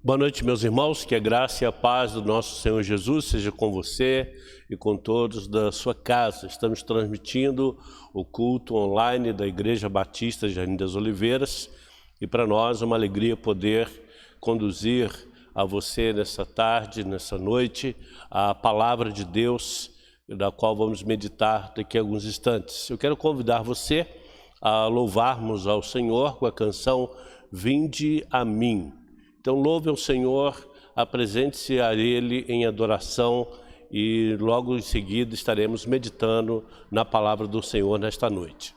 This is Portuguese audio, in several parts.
Boa noite, meus irmãos, que a graça e a paz do nosso Senhor Jesus seja com você e com todos da sua casa. Estamos transmitindo o culto online da Igreja Batista Jardim das Oliveiras e para nós é uma alegria poder conduzir a você nessa tarde, nessa noite, a palavra de Deus, da qual vamos meditar daqui a alguns instantes. Eu quero convidar você a louvarmos ao Senhor com a canção Vinde a mim. Então louve ao Senhor, apresente-se a Ele em adoração e logo em seguida estaremos meditando na palavra do Senhor nesta noite.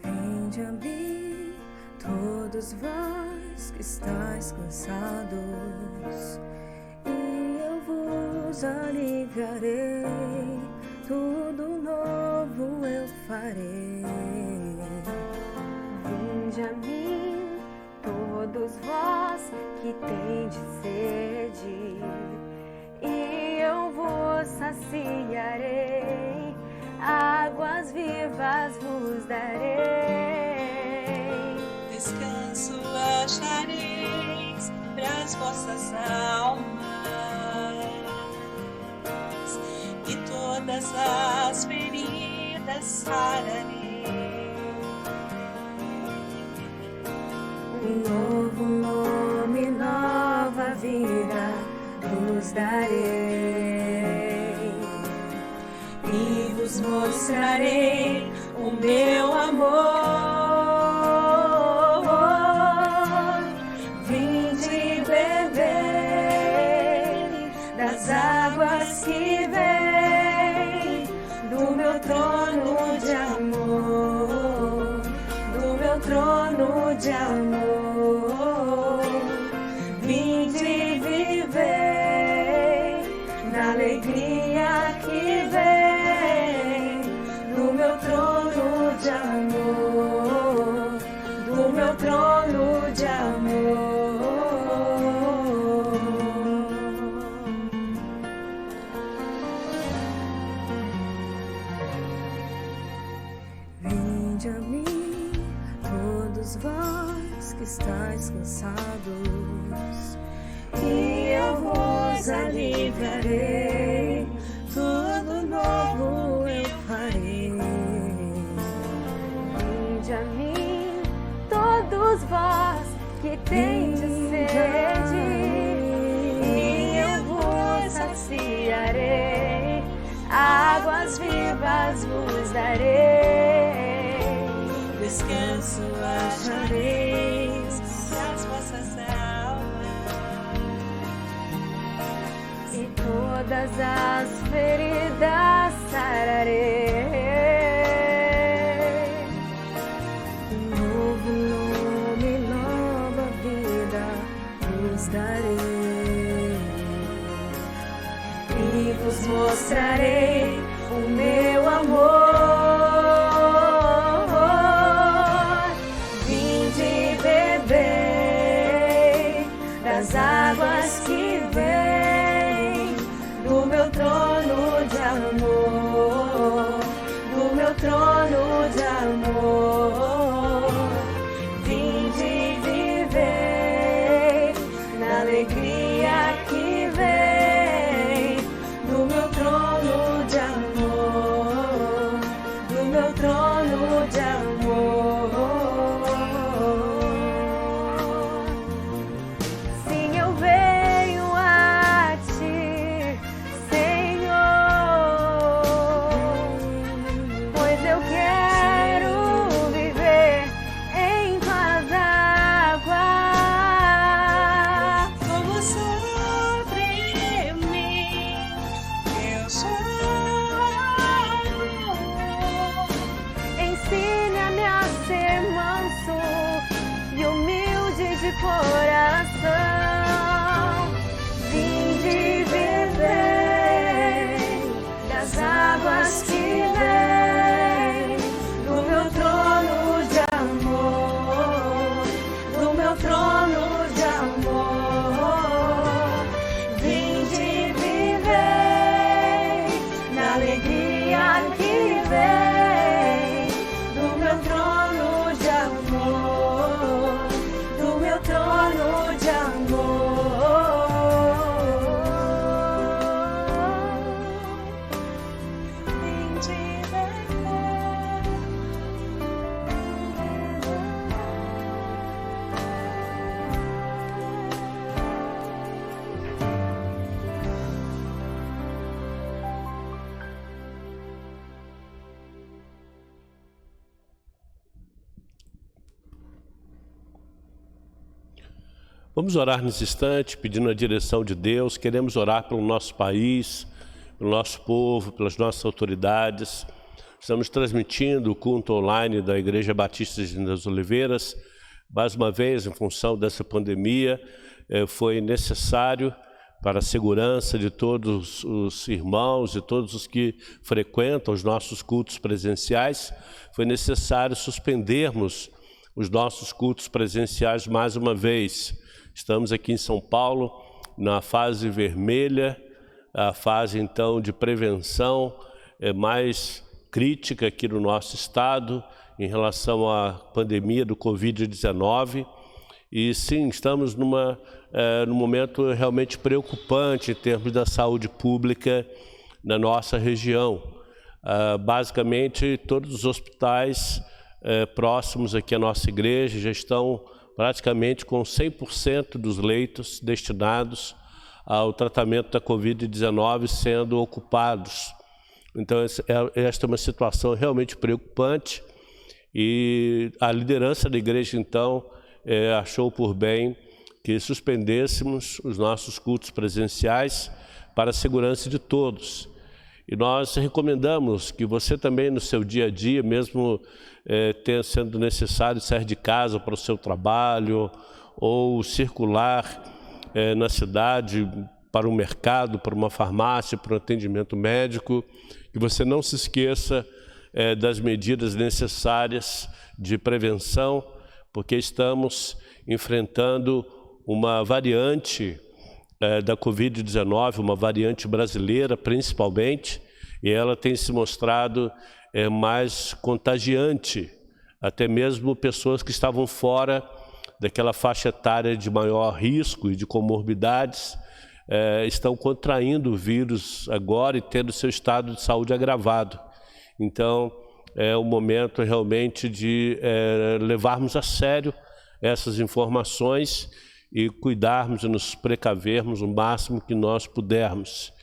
Vinde a mim, todos vós que estáis cansados, e eu vos aliviarei, tudo novo eu farei. Vinde a mim, todos vós que tendes sede, e eu vos saciarei, águas vivas vos darei. Descanso achareis pras vossas almas, e todas as feridas sararei. Um novo nome, nova vida vos darei, E vos mostrarei o meu amor. Vinde beber das águas que vêm do meu trono de amor, do meu trono de amor. Vinde viver na alegria que vem do meu trono de amor, do meu trono de amor. Vinde a mim, todos vós que estáis cansados, e eu vos aliviarei, tudo novo eu farei. Vinde a mim, todos vós que tendes sede, e eu vos saciarei, águas vivas vos darei. Descanso achareis pras vossas almas, E todas as feridas sararei. Um novo nome, nova vida vos darei, e vos mostrarei o meu amor. Vinde beber das águas que vêm do meu trono de amor, do meu trono de amor. Vinde viver na alegria que vem do meu trono de amor, do meu trono de amor. Sim, eu venho a ti, Senhor, pois eu quero viver em tuas águas. como sobre mim eu choro. Ensina-me a ser manso e humilde de coração. Vinde viver das águas paz que vem do meu trono de amor, do meu trono de amor. Vinde viver na alegria que vem do meu trono de amor, do meu trono de amor. Vamos orar nesse instante, pedindo a direção de Deus. Queremos orar pelo nosso país, pelo nosso povo, pelas nossas autoridades. Estamos transmitindo o culto online da Igreja Batista de das Oliveiras. Mais uma vez, em função dessa pandemia, foi necessário, para a segurança de todos os irmãos e todos os que frequentam os nossos cultos presenciais, foi necessário suspendermos os nossos cultos presenciais mais uma vez. Estamos aqui em São Paulo, na fase vermelha, a fase então de prevenção mais crítica aqui no nosso estado em relação à pandemia do Covid-19. E sim, estamos num momento realmente preocupante em termos da saúde pública na nossa região. Basicamente, todos os hospitais próximos aqui à nossa igreja já estão praticamente com 100% dos leitos destinados ao tratamento da Covid-19 sendo ocupados. Então, esta é uma situação realmente preocupante e a liderança da igreja, então, achou por bem que suspendêssemos os nossos cultos presenciais para a segurança de todos. E nós recomendamos que você também no seu dia a dia, mesmo sendo necessário sair de casa para o seu trabalho ou circular na cidade para um mercado, para uma farmácia, para um atendimento médico, que você não se esqueça das medidas necessárias de prevenção, porque estamos enfrentando uma variante da Covid-19, uma variante brasileira principalmente, e ela tem se mostrado mais contagiante. Até mesmo pessoas que estavam fora daquela faixa etária de maior risco e de comorbidades estão contraindo o vírus agora e tendo seu estado de saúde agravado. Então, é o momento realmente de levarmos a sério essas informações e cuidarmos e nos precavermos o máximo que nós pudermos.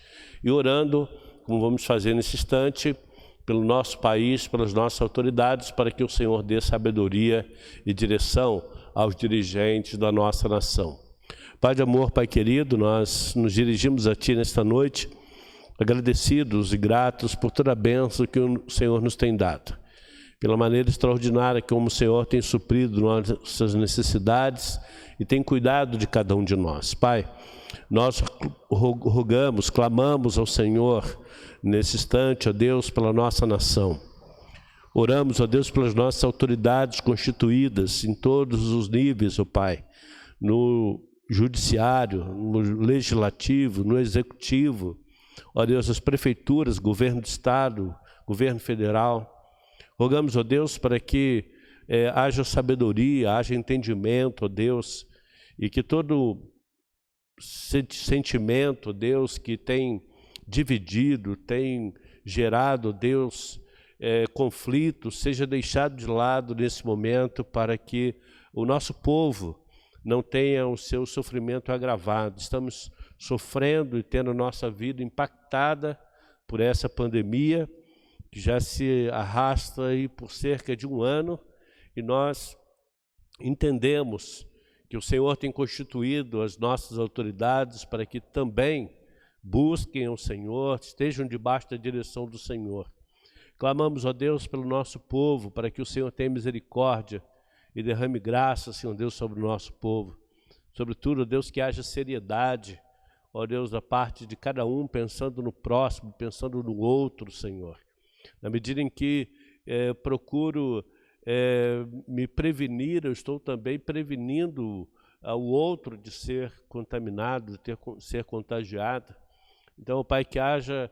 E orando, como vamos fazer nesse instante, pelo nosso país, pelas nossas autoridades, para que o Senhor dê sabedoria e direção aos dirigentes da nossa nação. Pai de amor, Pai querido, nós nos dirigimos a Ti nesta noite, agradecidos e gratos por toda a bênção que o Senhor nos tem dado, pela maneira extraordinária como o Senhor tem suprido nossas necessidades e tem cuidado de cada um de nós. Pai, nós rogamos, clamamos ao Senhor nesse instante, ó Deus, pela nossa nação. Oramos, ó Deus, pelas nossas autoridades constituídas em todos os níveis, ó Pai, no judiciário, no legislativo, no executivo, ó Deus, as prefeituras, governo do estado, governo federal. Rogamos, ó Deus, para que haja sabedoria, haja entendimento, ó Deus, e que todo sentimento, ó Deus, que tem dividido, tem gerado, ó Deus, conflito, seja deixado de lado nesse momento para que o nosso povo não tenha o seu sofrimento agravado. Estamos sofrendo e tendo nossa vida impactada por essa pandemia, que já se arrasta aí por cerca de um ano, e nós entendemos que o Senhor tem constituído as nossas autoridades para que também busquem o Senhor, estejam debaixo da direção do Senhor. Clamamos, ó Deus, pelo nosso povo, para que o Senhor tenha misericórdia e derrame graça, Senhor Deus, sobre o nosso povo. Sobretudo, ó Deus, que haja seriedade, ó Deus, da parte de cada um, pensando no próximo, pensando no outro, Senhor. Na medida em que procuro me prevenir, eu estou também prevenindo o outro de ser contaminado, de ser contagiado. Então, Pai, que haja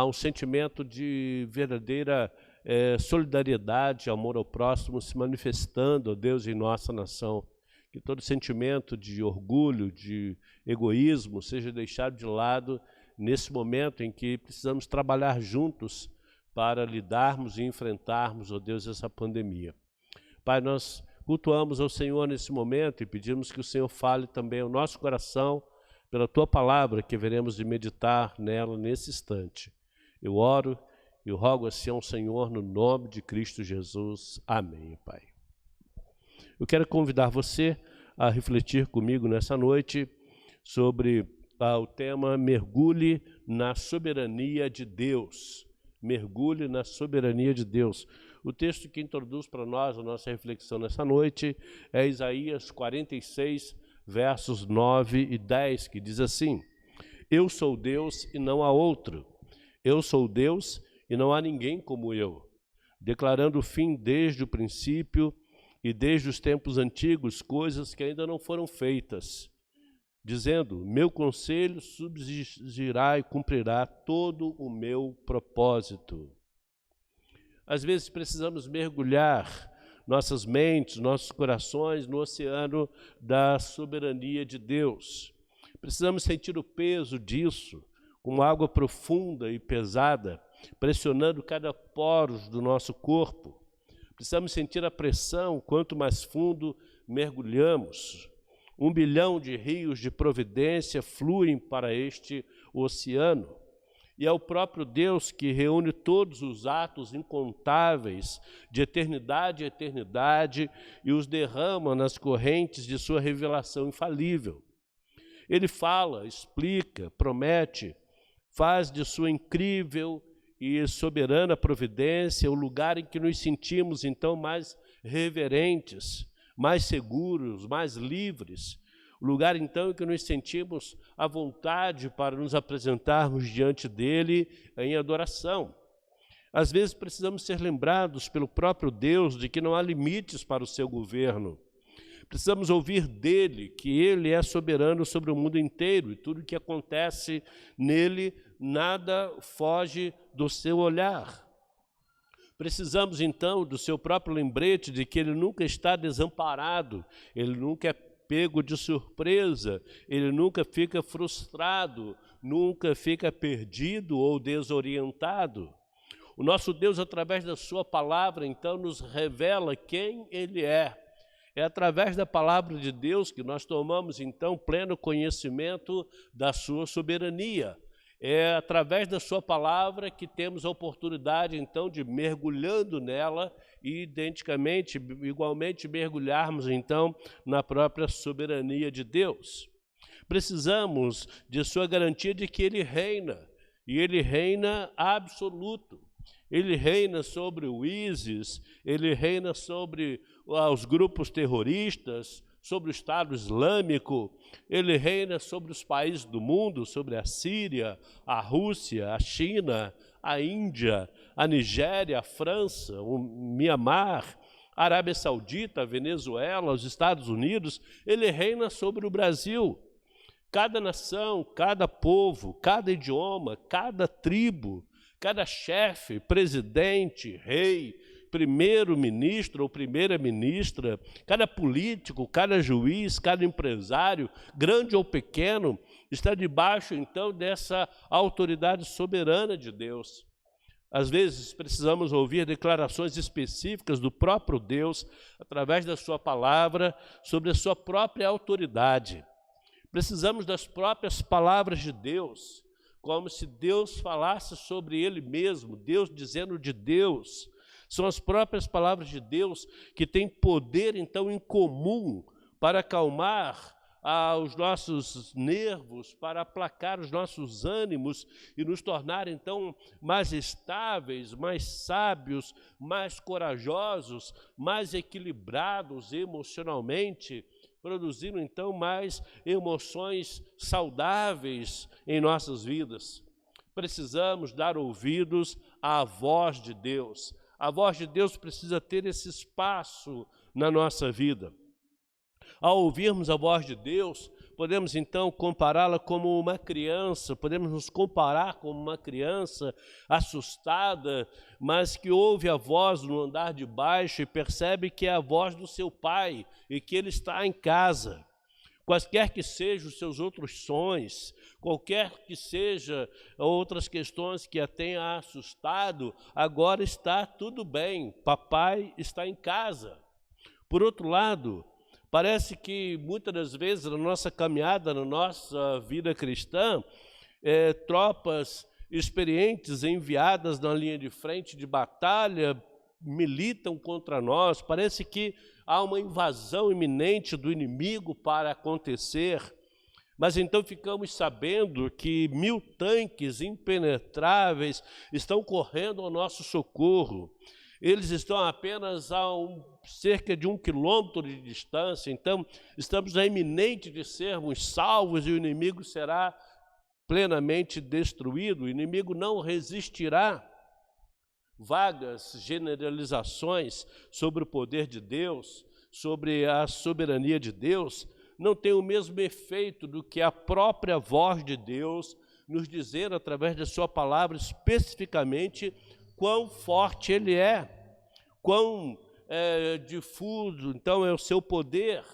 um sentimento de verdadeira solidariedade, amor ao próximo se manifestando, ó Deus, em nossa nação. Que todo sentimento de orgulho, de egoísmo seja deixado de lado nesse momento em que precisamos trabalhar juntos para lidarmos e enfrentarmos, ó Deus, essa pandemia. Pai, nós cultuamos ao Senhor nesse momento e pedimos que o Senhor fale também ao nosso coração pela Tua palavra, que veremos de meditar nela nesse instante. Eu oro e rogo assim ao Senhor no nome de Cristo Jesus. Amém, Pai. Eu quero convidar você a refletir comigo nessa noite sobre o tema Mergulhe na soberania de Deus. Mergulhe na soberania de Deus. O texto que introduz para nós a nossa reflexão nessa noite é Isaías 46, versos 9 e 10, que diz assim: Eu sou Deus e não há outro. Eu sou Deus e não há ninguém como eu, declarando o fim desde o princípio e desde os tempos antigos, coisas que ainda não foram feitas, dizendo, meu conselho subsistirá e cumprirá todo o meu propósito. Às vezes precisamos mergulhar nossas mentes, nossos corações no oceano da soberania de Deus. Precisamos sentir o peso disso, como água profunda e pesada, pressionando cada poro do nosso corpo. Precisamos sentir a pressão quanto mais fundo mergulhamos. 1 bilhão de rios de providência fluem para este oceano. E é o próprio Deus que reúne todos os atos incontáveis de eternidade a eternidade e os derrama nas correntes de sua revelação infalível. Ele fala, explica, promete, faz de sua incrível e soberana providência o lugar em que nos sentimos, então, mais reverentes, mais seguros, mais livres, o lugar, então, em que nos sentimos à vontade para nos apresentarmos diante dele em adoração. Às vezes precisamos ser lembrados pelo próprio Deus de que não há limites para o seu governo. Precisamos ouvir dele que ele é soberano sobre o mundo inteiro e tudo o que acontece nele, nada foge do seu olhar. Precisamos, então, do seu próprio lembrete de que ele nunca está desamparado, ele nunca é pego de surpresa, ele nunca fica frustrado, nunca fica perdido ou desorientado. O nosso Deus, através da sua palavra, então, nos revela quem ele é. É através da palavra de Deus que nós tomamos, então, pleno conhecimento da sua soberania. É através da sua palavra que temos a oportunidade, então, de mergulhando nela e, igualmente, mergulharmos, então, na própria soberania de Deus. Precisamos de sua garantia de que ele reina, e ele reina absoluto. Ele reina sobre o ISIS, ele reina sobre os grupos terroristas, sobre o Estado Islâmico, ele reina sobre os países do mundo, sobre a Síria, a Rússia, a China, a Índia, a Nigéria, a França, o Mianmar, a Arábia Saudita, a Venezuela, os Estados Unidos, ele reina sobre o Brasil. Cada nação, cada povo, cada idioma, cada tribo, cada chefe, presidente, rei, primeiro-ministro ou primeira-ministra, cada político, cada juiz, cada empresário, grande ou pequeno, está debaixo, então, dessa autoridade soberana de Deus. Às vezes, precisamos ouvir declarações específicas do próprio Deus, através da sua palavra, sobre a sua própria autoridade. Precisamos das próprias palavras de Deus, como se Deus falasse sobre ele mesmo, Deus dizendo de Deus. São as próprias palavras de Deus que têm poder, então, em comum para acalmar os nossos nervos, para aplacar os nossos ânimos e nos tornar, então, mais estáveis, mais sábios, mais corajosos, mais equilibrados emocionalmente, produzindo, então, mais emoções saudáveis em nossas vidas. Precisamos dar ouvidos à voz de Deus. A voz de Deus precisa ter esse espaço na nossa vida. Ao ouvirmos a voz de Deus, podemos então compará-la como uma criança, podemos nos comparar como uma criança assustada, mas que ouve a voz no andar de baixo e percebe que é a voz do seu pai e que ele está em casa. Quaisquer que sejam os seus outros sons, qualquer que sejam outras questões que a tenha assustado, agora está tudo bem, papai está em casa. Por outro lado, parece que muitas das vezes na nossa caminhada, na nossa vida cristã, tropas experientes enviadas na linha de frente de batalha militam contra nós. Parece que há uma invasão iminente do inimigo para acontecer. Mas então ficamos sabendo que 1000 tanques impenetráveis estão correndo ao nosso socorro. Eles estão apenas a cerca de 1 quilômetro de distância, então estamos na iminente de sermos salvos e o inimigo será plenamente destruído. O inimigo não resistirá. Vagas generalizações sobre o poder de Deus, sobre a soberania de Deus, não tem o mesmo efeito do que a própria voz de Deus nos dizer através da sua palavra especificamente quão forte ele é, quão difuso então é o seu poder,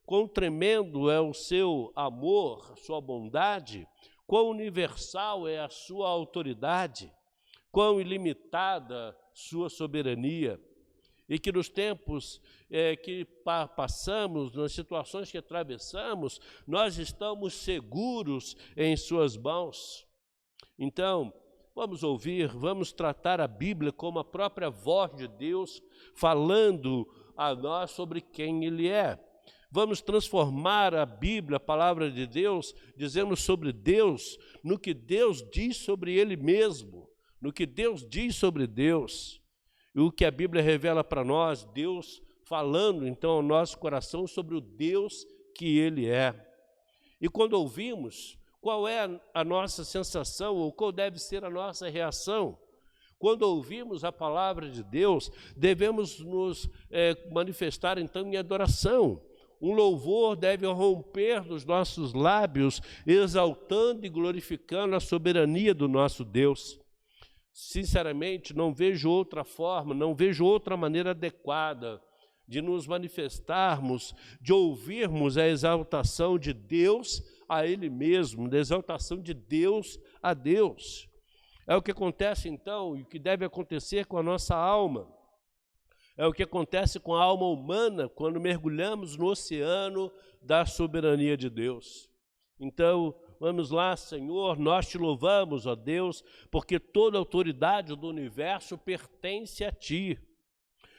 quão tremendo é o seu amor, a sua bondade, quão universal é a sua autoridade, quão ilimitada sua soberania. E que nos tempos que passamos, nas situações que atravessamos, nós estamos seguros em suas mãos. Então, vamos ouvir, vamos tratar a Bíblia como a própria voz de Deus, falando a nós sobre quem Ele é. Vamos transformar a Bíblia, a palavra de Deus, dizendo sobre Deus, no que Deus diz sobre Ele mesmo, no que Deus diz sobre Deus. E o que a Bíblia revela para nós, Deus falando então ao nosso coração sobre o Deus que Ele é. E quando ouvimos, qual é a nossa sensação ou qual deve ser a nossa reação? Quando ouvimos a palavra de Deus, devemos nos manifestar então em adoração. Um louvor deve romper dos nossos lábios, exaltando e glorificando a soberania do nosso Deus. Sinceramente, não vejo outra forma, não vejo outra maneira adequada de nos manifestarmos, de ouvirmos a exaltação de Deus a Ele mesmo, da exaltação de Deus a Deus. É o que acontece então, e o que deve acontecer com a nossa alma. É o que acontece com a alma humana quando mergulhamos no oceano da soberania de Deus. Então, vamos lá, Senhor, nós te louvamos, ó Deus, porque toda a autoridade do universo pertence a Ti.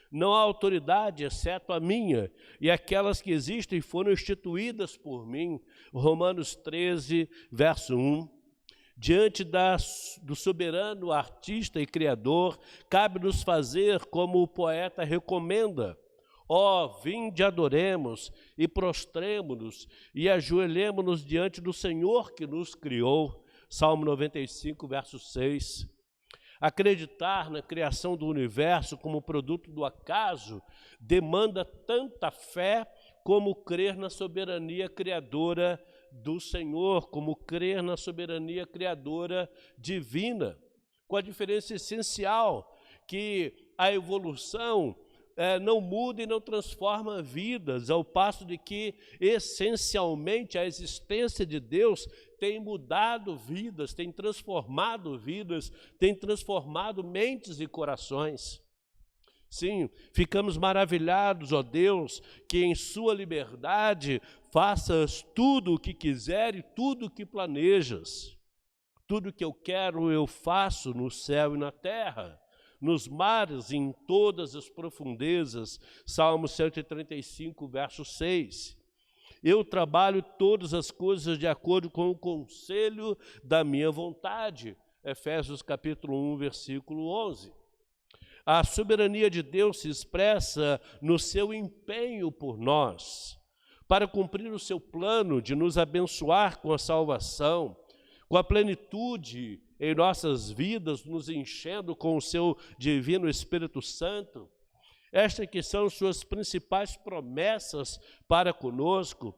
Não há autoridade exceto a minha, e aquelas que existem foram instituídas por mim. Romanos 13, verso 1. Diante do soberano artista e criador, cabe-nos fazer como o poeta recomenda. Ó, vinde, adoremos e prostremo-nos e ajoelhemo-nos diante do Senhor que nos criou. Salmo 95, verso 6. Acreditar na criação do universo como produto do acaso demanda tanta fé como crer na soberania criadora do Senhor, como crer na soberania criadora divina, com a diferença essencial que a evolução não muda e não transforma vidas, ao passo de que, essencialmente, a existência de Deus tem mudado vidas, tem transformado vidas, tem transformado mentes e corações. Sim, ficamos maravilhados, ó Deus, que em sua liberdade faças tudo o que quiser e tudo o que planejas. Tudo o que eu quero eu faço no céu e na terra, nos mares e em todas as profundezas. Salmo 135, verso 6. Eu trabalho todas as coisas de acordo com o conselho da minha vontade. Efésios capítulo 1, versículo 11. A soberania de Deus se expressa no seu empenho por nós, para cumprir o seu plano de nos abençoar com a salvação, com a plenitude em nossas vidas, nos enchendo com o seu divino Espírito Santo. Estas que são suas principais promessas para conosco.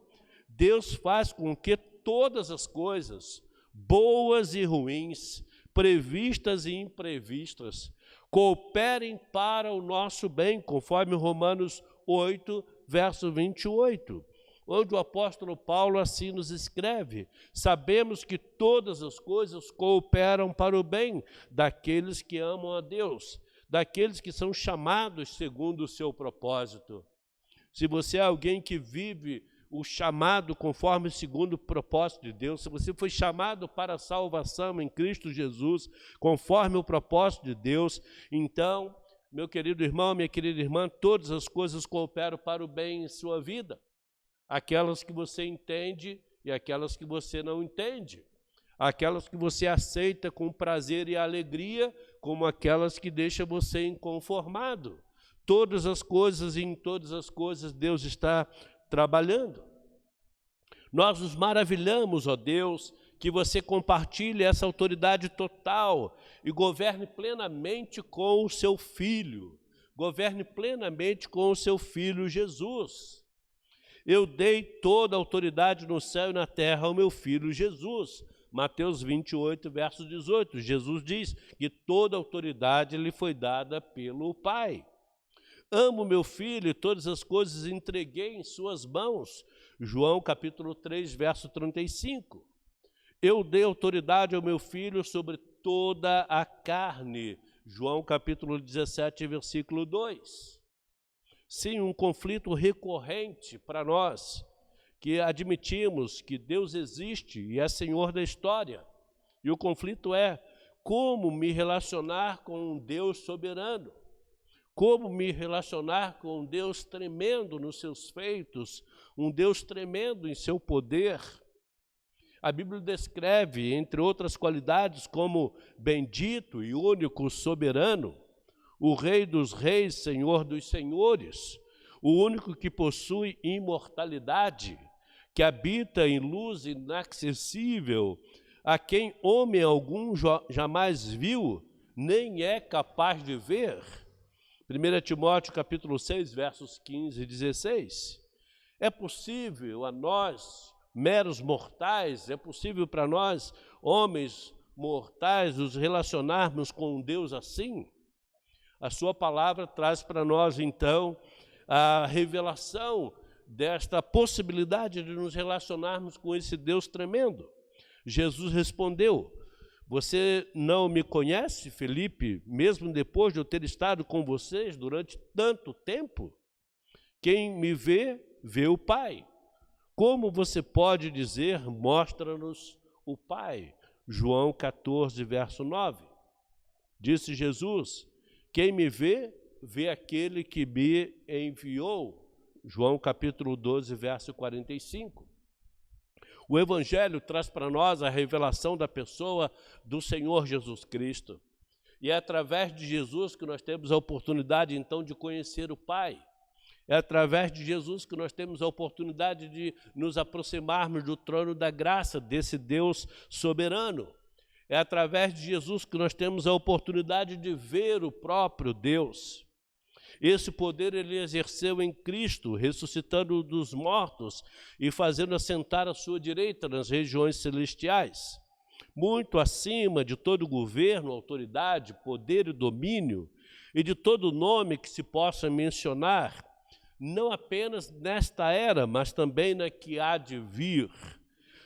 Deus faz com que todas as coisas, boas e ruins, previstas e imprevistas, cooperem para o nosso bem, conforme Romanos 8, verso 28, onde o apóstolo Paulo assim nos escreve: sabemos que todas as coisas cooperam para o bem daqueles que amam a Deus, daqueles que são chamados segundo o seu propósito. Se você é alguém que vive o chamado conforme segundo o propósito de Deus, se você foi chamado para a salvação em Cristo Jesus, conforme o propósito de Deus, então, meu querido irmão, minha querida irmã, todas as coisas cooperam para o bem em sua vida. Aquelas que você entende e aquelas que você não entende. Aquelas que você aceita com prazer e alegria, como aquelas que deixam você inconformado. Todas as coisas e em todas as coisas Deus está trabalhando. Nós nos maravilhamos, ó Deus, que você compartilhe essa autoridade total e governe plenamente com o seu Filho. Governe plenamente com o seu Filho Jesus. Eu dei toda a autoridade no céu e na terra ao meu Filho Jesus. Mateus 28, verso 18. Jesus diz que toda a autoridade lhe foi dada pelo Pai. Amo meu Filho e todas as coisas entreguei em suas mãos. João capítulo 3, verso 35. Eu dei autoridade ao meu Filho sobre toda a carne. João capítulo 17, versículo 2. Sim, um conflito recorrente para nós, que admitimos que Deus existe e é Senhor da história. E o conflito é como me relacionar com um Deus soberano. Como me relacionar com um Deus tremendo nos seus feitos, um Deus tremendo em seu poder. A Bíblia descreve, entre outras qualidades, como bendito e único soberano, o Rei dos reis, Senhor dos senhores, o único que possui imortalidade, que habita em luz inacessível, a quem homem algum jamais viu, nem é capaz de ver. 1 Timóteo capítulo 6, versos 15 e 16. É possível a nós, meros mortais, é possível para nós, homens mortais, nos relacionarmos com um Deus assim? A sua palavra traz para nós, então, a revelação desta possibilidade de nos relacionarmos com esse Deus tremendo. Jesus respondeu: você não me conhece, Felipe, mesmo depois de eu ter estado com vocês durante tanto tempo? Quem me vê, vê o Pai. Como você pode dizer, mostra-nos o Pai? João 14, verso 9. Disse Jesus: quem me vê, vê aquele que me enviou. João capítulo 12, verso 45. O Evangelho traz para nós a revelação da pessoa do Senhor Jesus Cristo. E é através de Jesus que nós temos a oportunidade, então, de conhecer o Pai. É através de Jesus que nós temos a oportunidade de nos aproximarmos do trono da graça desse Deus soberano. É através de Jesus que nós temos a oportunidade de ver o próprio Deus. Esse poder ele exerceu em Cristo, ressuscitando dos mortos e fazendo assentar à sua direita nas regiões celestiais, muito acima de todo governo, autoridade, poder e domínio, e de todo nome que se possa mencionar, não apenas nesta era, mas também na que há de vir.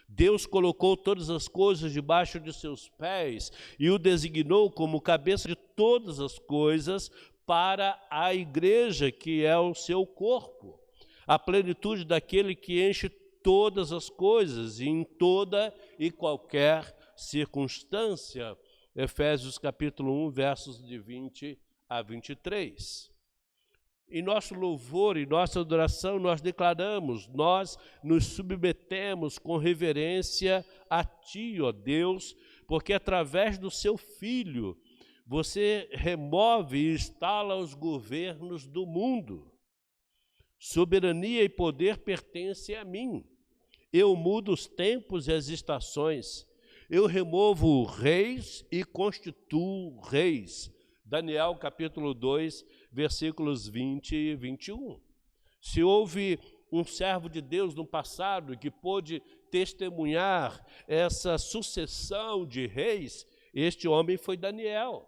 Deus colocou todas as coisas debaixo de seus pés e o designou como cabeça de todas as coisas para a igreja, que é o seu corpo, a plenitude daquele que enche todas as coisas, em toda e qualquer circunstância. Efésios capítulo 1, versos de 20 a 23. Em nosso louvor, em nossa adoração, nós declaramos, nós nos submetemos com reverência a Ti, ó Deus, porque através do Seu Filho, você remove e instala os governos do mundo. Soberania e poder pertencem a mim. Eu mudo os tempos e as estações. eu removo reis e constituo reis. Daniel capítulo 2, versículos 20 e 21. Se houve um servo de Deus no passado que pôde testemunhar essa sucessão de reis, este homem foi Daniel.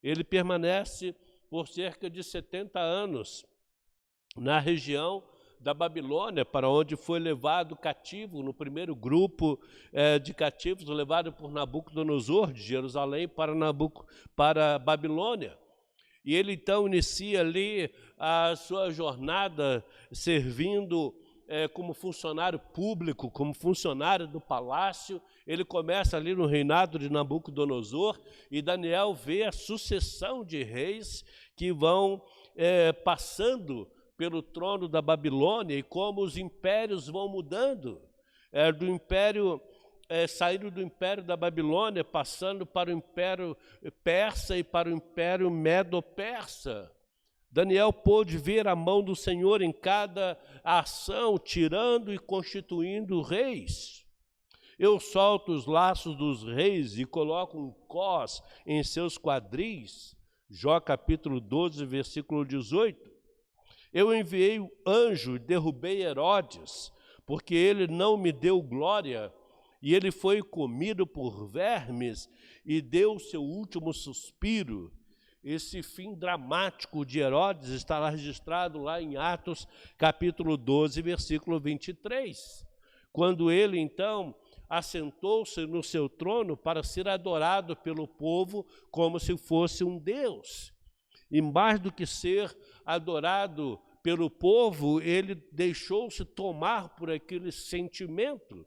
Ele permanece por cerca de 70 anos na região da Babilônia, para onde foi levado cativo no primeiro grupo de cativos, levado por Nabucodonosor de Jerusalém para a Babilônia. E ele então inicia ali a sua jornada servindo como funcionário público, como funcionário do palácio. Ele começa ali no reinado de Nabucodonosor, e Daniel vê a sucessão de reis que vão passando pelo trono da Babilônia, e como os impérios vão mudando, saindo do império da Babilônia, passando para o império persa e para o império medo-persa. Daniel pôde ver a mão do Senhor em cada ação, tirando e constituindo reis. Eu solto os laços dos reis e coloco um cós em seus quadris. Jó capítulo 12, versículo 18. Eu enviei o anjo e derrubei Herodes, porque ele não me deu glória, e ele foi comido por vermes e deu o seu último suspiro. Esse fim dramático de Herodes está registrado lá em Atos, capítulo 12, versículo 23, quando ele, então, assentou-se no seu trono para ser adorado pelo povo como se fosse um Deus. E mais do que ser adorado pelo povo, ele deixou-se tomar por aquele sentimento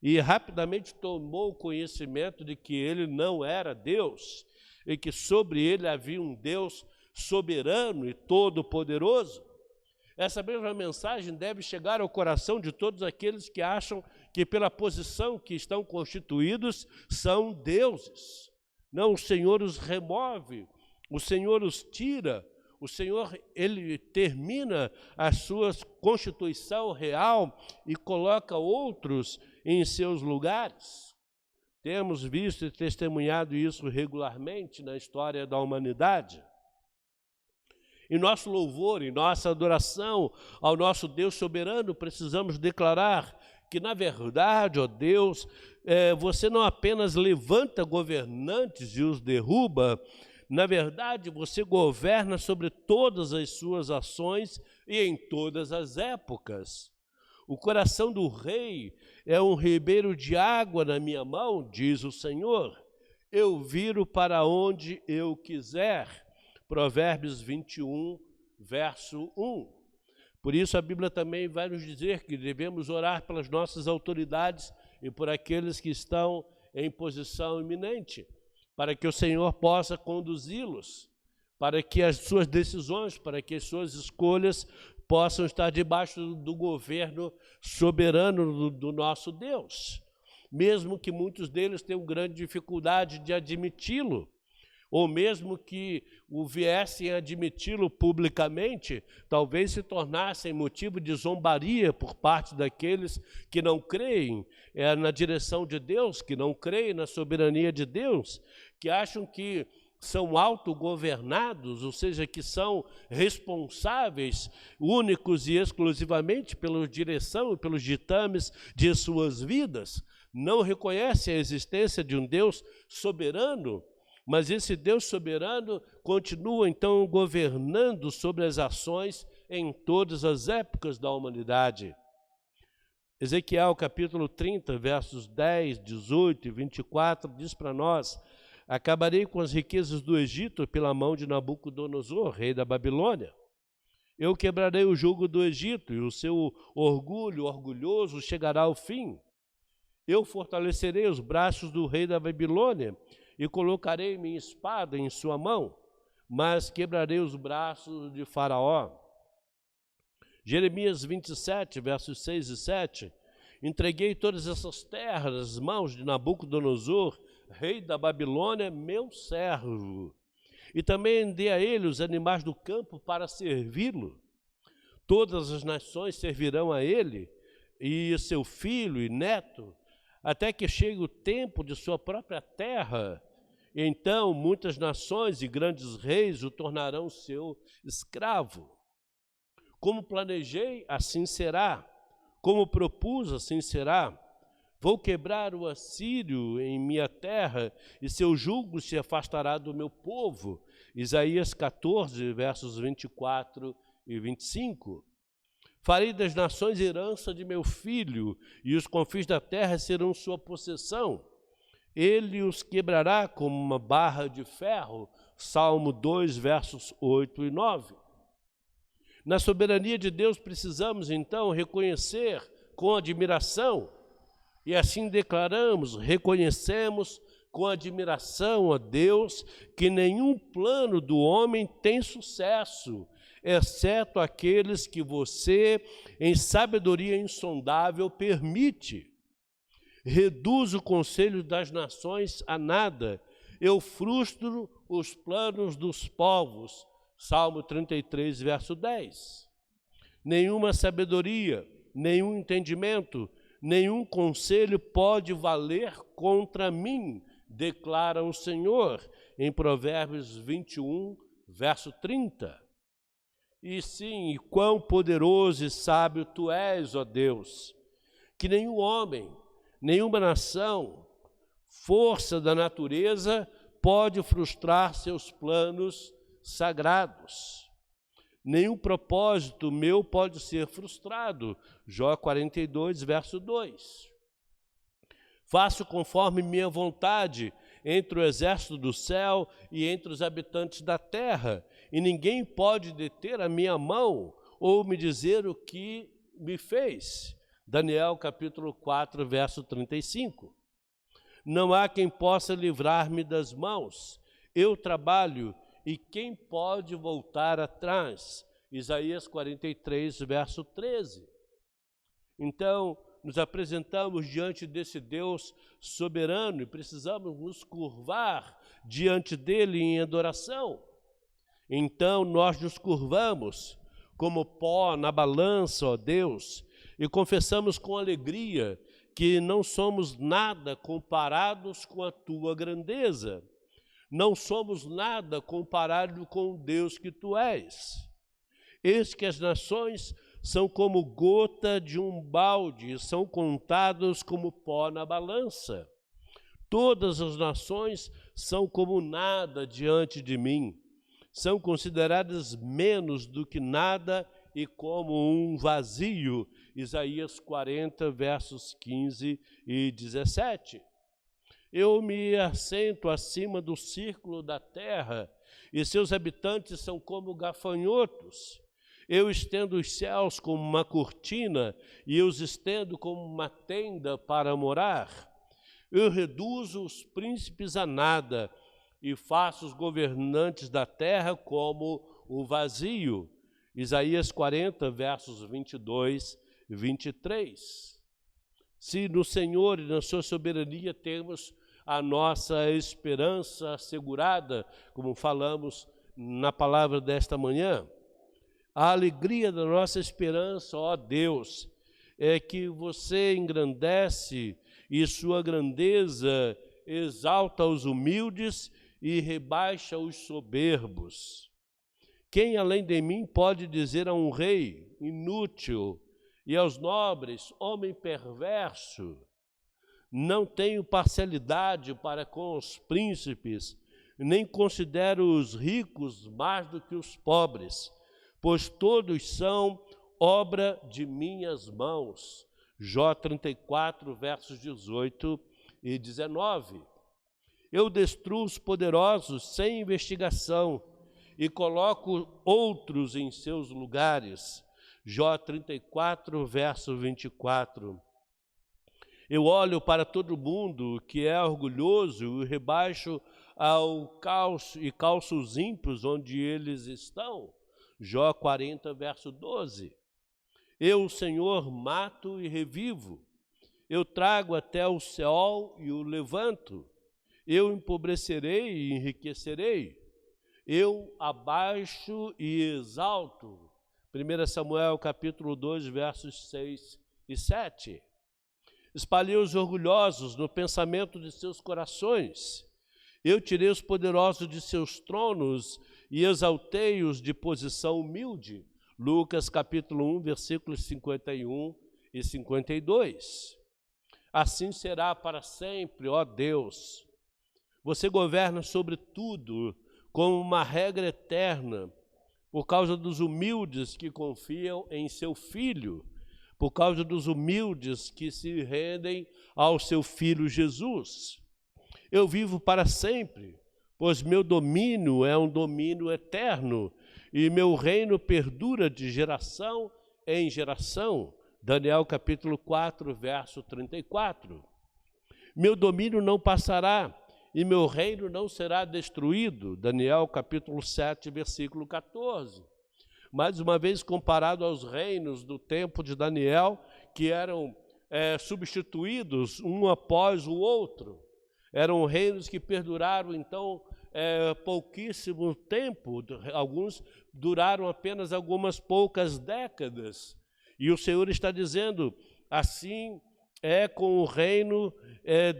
e rapidamente tomou conhecimento de que ele não era Deus e que sobre ele havia um Deus soberano e todo-poderoso. Essa mesma mensagem deve chegar ao coração de todos aqueles que acham que pela posição que estão constituídos são deuses. Não, o Senhor os remove, o Senhor os tira, o Senhor, ele termina a sua constituição real e coloca outros em seus lugares. Temos visto e testemunhado isso regularmente na história da humanidade. Em nosso louvor, em nossa adoração ao nosso Deus soberano, precisamos declarar que, na verdade, ó Deus, você não apenas levanta governantes e os derruba, na verdade, você governa sobre todas as suas ações e em todas as épocas. O coração do rei é um ribeiro de água na minha mão, diz o Senhor. Eu viro para onde eu quiser. Provérbios 21, verso 1. Por isso a Bíblia também vai nos dizer que devemos orar pelas nossas autoridades e por aqueles que estão em posição eminente, para que o Senhor possa conduzi-los, para que as suas decisões, para que as suas escolhas possam estar debaixo do governo soberano do nosso Deus, mesmo que muitos deles tenham grande dificuldade de admiti-lo, ou mesmo que o viessem a admiti-lo publicamente, talvez se tornassem motivo de zombaria por parte daqueles que não creem na direção de Deus, que não creem na soberania de Deus, que acham que são autogovernados, ou seja, que são responsáveis únicos e exclusivamente pela direção e pelos ditames de suas vidas, não reconhecem a existência de um Deus soberano, mas esse Deus soberano continua, então, governando sobre as ações em todas as épocas da humanidade. Ezequiel, capítulo 30, versos 10, 18 e 24, diz para nós: acabarei com as riquezas do Egito pela mão de Nabucodonosor, rei da Babilônia. Eu quebrarei o jugo do Egito, e o seu orgulho orgulhoso chegará ao fim. Eu fortalecerei os braços do rei da Babilônia, e colocarei minha espada em sua mão, mas quebrarei os braços de Faraó. Jeremias 27, versos 6 e 7. Entreguei todas essas terras nas mãos de Nabucodonosor, rei da Babilônia, meu servo. E também dei a ele os animais do campo para servi-lo. Todas as nações servirão a ele, e seu filho e neto, até que chegue o tempo de sua própria terra. E então muitas nações e grandes reis o tornarão seu escravo. Como planejei, assim será. Como propus, assim será. Vou quebrar o assírio em minha terra, e seu jugo se afastará do meu povo. Isaías 14, versos 24 e 25. Farei das nações herança de meu filho, e os confins da terra serão sua possessão. Ele os quebrará como uma barra de ferro. Salmo 2, versos 8 e 9. Na soberania de Deus precisamos, então, reconhecer com admiração, e assim declaramos, reconhecemos com admiração a Deus, que nenhum plano do homem tem sucesso, exceto aqueles que você, em sabedoria insondável, permite. Reduz o conselho das nações a nada, eu frustro os planos dos povos. Salmo 33, verso 10. Nenhuma sabedoria, nenhum entendimento, nenhum conselho pode valer contra mim, declara o Senhor, em Provérbios 21, verso 30. E sim, quão poderoso e sábio tu és, ó Deus, que nenhum homem, nenhuma nação, força da natureza, pode frustrar seus planos sagrados. Nenhum propósito meu pode ser frustrado. Jó 42, verso 2. Faço conforme minha vontade entre o exército do céu e entre os habitantes da terra, e ninguém pode deter a minha mão ou me dizer o que me fez. Daniel capítulo 4, verso 35. Não há quem possa livrar-me das mãos. Eu trabalho, e quem pode voltar atrás? Isaías 43, verso 13. Então, nos apresentamos diante desse Deus soberano e precisamos nos curvar diante dele em adoração. Então, nós nos curvamos como pó na balança, ó Deus, e confessamos com alegria que não somos nada comparados com a tua grandeza. Não somos nada comparado com o Deus que tu és. Eis que as nações são como gota de um balde, são contados como pó na balança. Todas as nações são como nada diante de mim. São consideradas menos do que nada e como um vazio. Isaías 40, versos 15 e 17. Eu me assento acima do círculo da terra, e seus habitantes são como gafanhotos. Eu estendo os céus como uma cortina, e os estendo como uma tenda para morar. Eu reduzo os príncipes a nada, e faço os governantes da terra como o vazio. Isaías 40, versos 22 e 23. Se no Senhor e na sua soberania temos a nossa esperança assegurada, como falamos na palavra desta manhã, a alegria da nossa esperança, ó Deus, é que você engrandece e sua grandeza exalta os humildes e rebaixa os soberbos. Quem além de mim pode dizer a um rei inútil e aos nobres, homem perverso? Não tenho parcialidade para com os príncipes, nem considero os ricos mais do que os pobres, pois todos são obra de minhas mãos. Jó 34, versos 18 e 19. Eu destruo os poderosos sem investigação e coloco outros em seus lugares. Jó 34, verso 24. Eu olho para todo mundo que é orgulhoso e rebaixo ao caos e calço os ímpios onde eles estão. Jó 40, verso 12. Eu, Senhor, mato e revivo. Eu trago até o Seol e o levanto. Eu empobrecerei e enriquecerei. Eu abaixo e exalto. 1 Samuel capítulo 2, versos 6 e 7. Espalhei os orgulhosos no pensamento de seus corações. Eu tirei os poderosos de seus tronos e exaltei-os de posição humilde. Lucas capítulo 1, versículos 51 e 52. Assim será para sempre, ó Deus. Você governa sobre tudo como uma regra eterna, por causa dos humildes que confiam em seu Filho, por causa dos humildes que se rendem ao seu Filho Jesus. Eu vivo para sempre, pois meu domínio é um domínio eterno, e meu reino perdura de geração em geração. Daniel capítulo 4, verso 34. Meu domínio não passará, e meu reino não será destruído. Daniel capítulo 7, versículo 14. Mais uma vez, comparado aos reinos do tempo de Daniel, que eram substituídos um após o outro. Eram reinos que perduraram, então, pouquíssimo tempo. Alguns duraram apenas algumas poucas décadas. E o Senhor está dizendo, assim é com o reino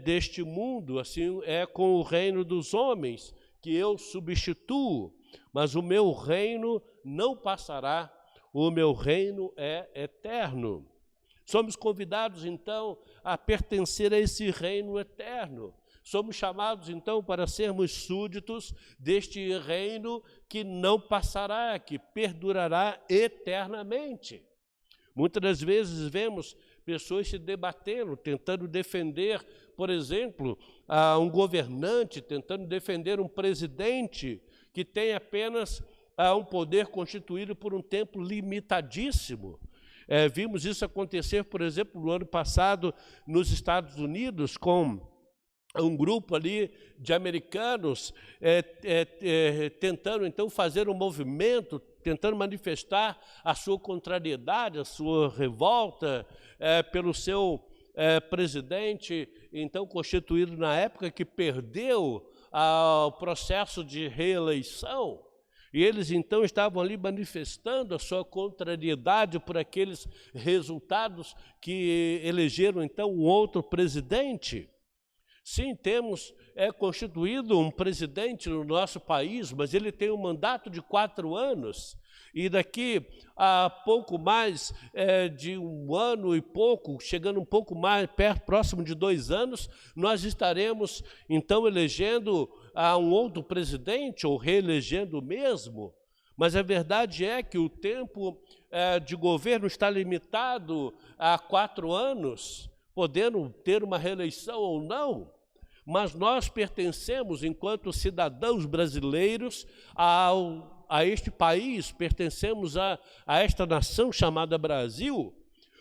deste mundo, assim é com o reino dos homens, que eu substituo, mas o meu reino não passará, o meu reino é eterno. Somos convidados, então, a pertencer a esse reino eterno. Somos chamados, então, para sermos súditos deste reino que não passará, que perdurará eternamente. Muitas das vezes vemos pessoas se debatendo, tentando defender, por exemplo, um governante, tentando defender um presidente que tem apenas um poder constituído por um tempo limitadíssimo. Vimos isso acontecer, por exemplo, no ano passado nos Estados Unidos, com um grupo ali de americanos tentando, então, fazer um movimento, tentando manifestar a sua contrariedade, a sua revolta pelo seu presidente, então, constituído na época, que perdeu o processo de reeleição. E eles, então, estavam ali manifestando a sua contrariedade por aqueles resultados que elegeram, então, um outro presidente. Sim, temos constituído um presidente no nosso país, mas ele tem um mandato de 4 anos, e daqui a pouco mais de 1 ano e pouco, chegando um pouco mais próximo de 2 anos, nós estaremos, então, elegendo um outro presidente, ou reelegendo o mesmo. Mas a verdade é que o tempo de governo está limitado a 4 anos, podendo ter uma reeleição ou não, mas nós pertencemos, enquanto cidadãos brasileiros, a este país, pertencemos a esta nação chamada Brasil,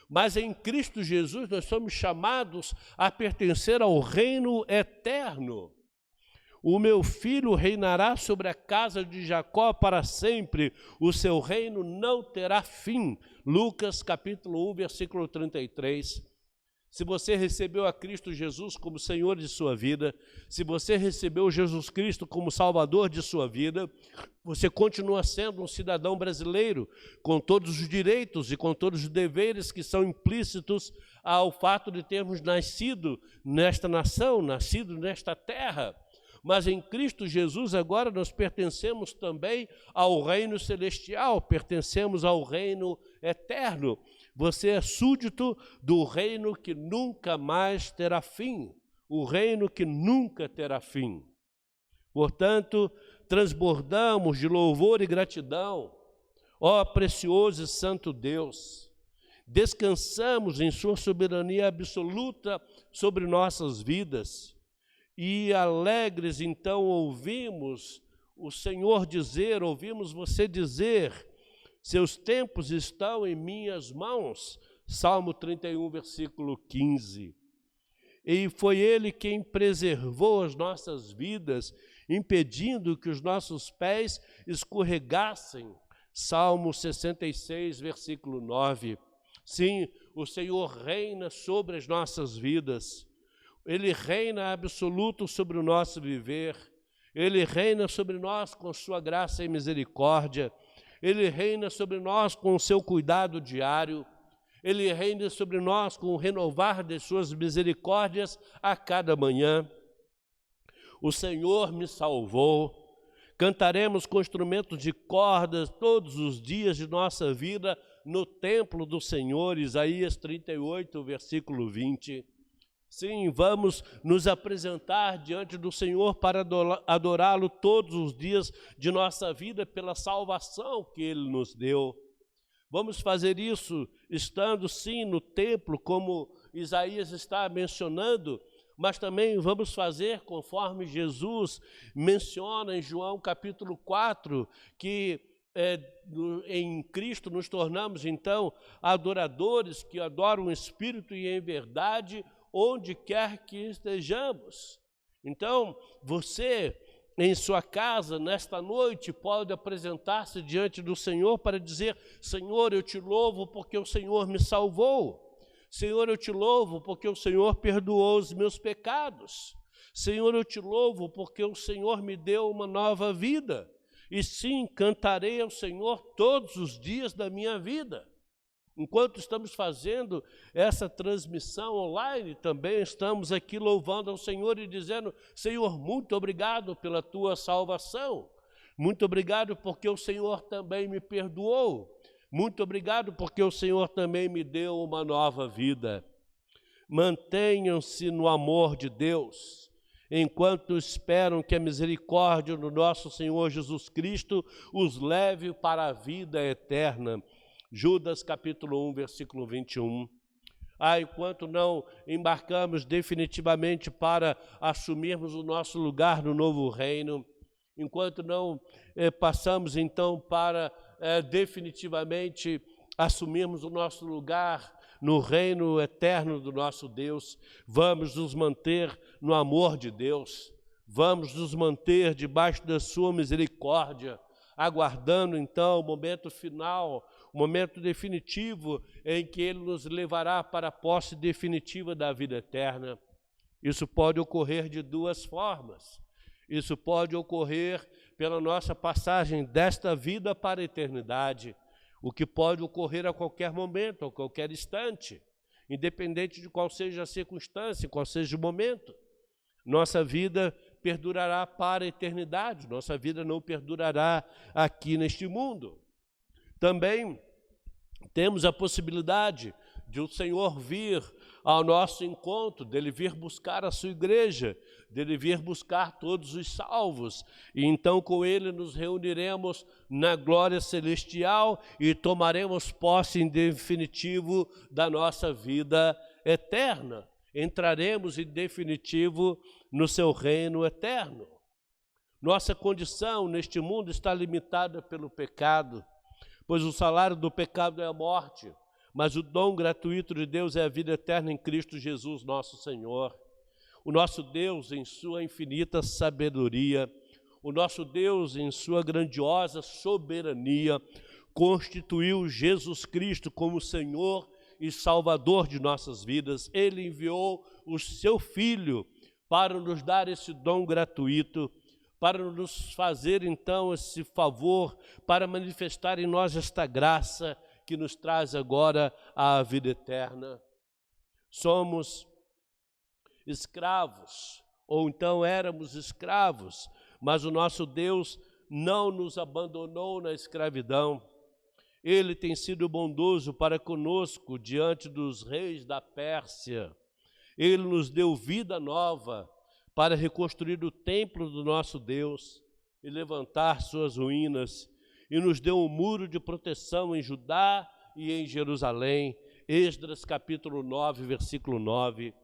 mas em Cristo Jesus nós somos chamados a pertencer ao reino eterno. O meu filho reinará sobre a casa de Jacó para sempre, o seu reino não terá fim. Lucas capítulo 1, versículo 33. Se você recebeu a Cristo Jesus como Senhor de sua vida, se você recebeu Jesus Cristo como Salvador de sua vida, você continua sendo um cidadão brasileiro, com todos os direitos e com todos os deveres que são implícitos ao fato de termos nascido nesta nação, nascido nesta terra. Mas em Cristo Jesus agora nós pertencemos também ao reino celestial, pertencemos ao reino eterno. Você é súdito do reino que nunca mais terá fim, o reino que nunca terá fim. Portanto, transbordamos de louvor e gratidão, ó precioso e santo Deus. Descansamos em sua soberania absoluta sobre nossas vidas e alegres, então, ouvimos o Senhor dizer, ouvimos você dizer: seus tempos estão em minhas mãos. Salmo 31, versículo 15. E foi Ele quem preservou as nossas vidas, impedindo que os nossos pés escorregassem. Salmo 66, versículo 9. Sim, o Senhor reina sobre as nossas vidas. Ele reina absoluto sobre o nosso viver. Ele reina sobre nós com sua graça e misericórdia. Ele reina sobre nós com o seu cuidado diário. Ele reina sobre nós com o renovar de suas misericórdias a cada manhã. O Senhor me salvou. Cantaremos com instrumentos de cordas todos os dias de nossa vida no templo do Senhor, Isaías 38, versículo 20. Sim, vamos nos apresentar diante do Senhor para adorá-lo todos os dias de nossa vida pela salvação que Ele nos deu. Vamos fazer isso estando, sim, no templo, como Isaías está mencionando, mas também vamos fazer conforme Jesus menciona em João capítulo 4, que em Cristo nos tornamos, então, adoradores que adoram o Espírito e em verdade, onde quer que estejamos. Então, você, em sua casa, nesta noite, pode apresentar-se diante do Senhor para dizer: Senhor, eu te louvo porque o Senhor me salvou. Senhor, eu te louvo porque o Senhor perdoou os meus pecados. Senhor, eu te louvo porque o Senhor me deu uma nova vida. E sim, cantarei ao Senhor todos os dias da minha vida. Enquanto estamos fazendo essa transmissão online, também estamos aqui louvando ao Senhor e dizendo: Senhor, muito obrigado pela tua salvação. Muito obrigado porque o Senhor também me perdoou. Muito obrigado porque o Senhor também me deu uma nova vida. Mantenham-se no amor de Deus, enquanto esperam que a misericórdia do nosso Senhor Jesus Cristo os leve para a vida eterna. Judas capítulo 1, versículo 21. Enquanto não embarcamos definitivamente para assumirmos o nosso lugar no novo reino, enquanto não passamos então para definitivamente assumirmos o nosso lugar no reino eterno do nosso Deus, vamos nos manter no amor de Deus, vamos nos manter debaixo da sua misericórdia, aguardando então o momento final, o momento definitivo em que Ele nos levará para a posse definitiva da vida eterna. Isso pode ocorrer de duas formas. Isso pode ocorrer pela nossa passagem desta vida para a eternidade, o que pode ocorrer a qualquer momento, a qualquer instante, independente de qual seja a circunstância, qual seja o momento. Nossa vida perdurará para a eternidade, nossa vida não perdurará aqui neste mundo. Também temos a possibilidade de o Senhor vir ao nosso encontro, dele vir buscar a sua igreja, dele vir buscar todos os salvos, e então com ele nos reuniremos na glória celestial e tomaremos posse em definitivo da nossa vida eterna. Entraremos em definitivo no seu reino eterno. Nossa condição neste mundo está limitada pelo pecado, pois o salário do pecado é a morte, mas o dom gratuito de Deus é a vida eterna em Cristo Jesus, nosso Senhor. O nosso Deus, em sua infinita sabedoria, o nosso Deus, em sua grandiosa soberania, constituiu Jesus Cristo como Senhor e Salvador de nossas vidas. Ele enviou o seu Filho para nos dar esse dom gratuito, para nos fazer então esse favor, para manifestar em nós esta graça que nos traz agora a vida eterna. Somos escravos, ou então éramos escravos, mas o nosso Deus não nos abandonou na escravidão. Ele tem sido bondoso para conosco diante dos reis da Pérsia. Ele nos deu vida nova para reconstruir o templo do nosso Deus e levantar suas ruínas, e nos deu um muro de proteção em Judá e em Jerusalém. Esdras capítulo 9, versículo 9.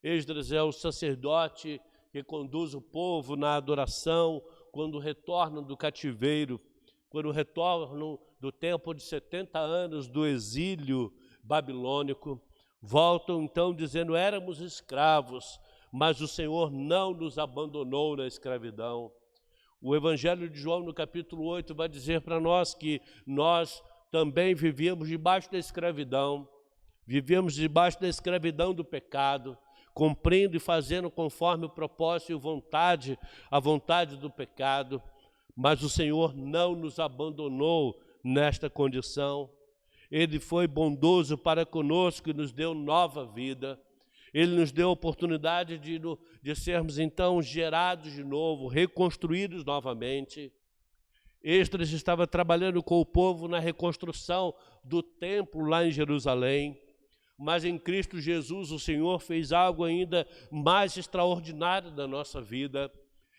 Esdras é o sacerdote que conduz o povo na adoração quando retornam do cativeiro, quando retornam do tempo de 70 anos do exílio babilônico. Voltam então dizendo: éramos escravos, mas o Senhor não nos abandonou na escravidão. O Evangelho de João, no capítulo 8, vai dizer para nós que nós também vivíamos debaixo da escravidão, vivíamos debaixo da escravidão do pecado, cumprindo e fazendo conforme o propósito e a vontade do pecado, mas o Senhor não nos abandonou nesta condição. Ele foi bondoso para conosco e nos deu nova vida. Ele nos deu a oportunidade de sermos então gerados de novo, reconstruídos novamente. Esdras estava trabalhando com o povo na reconstrução do templo lá em Jerusalém, mas em Cristo Jesus o Senhor fez algo ainda mais extraordinário na nossa vida.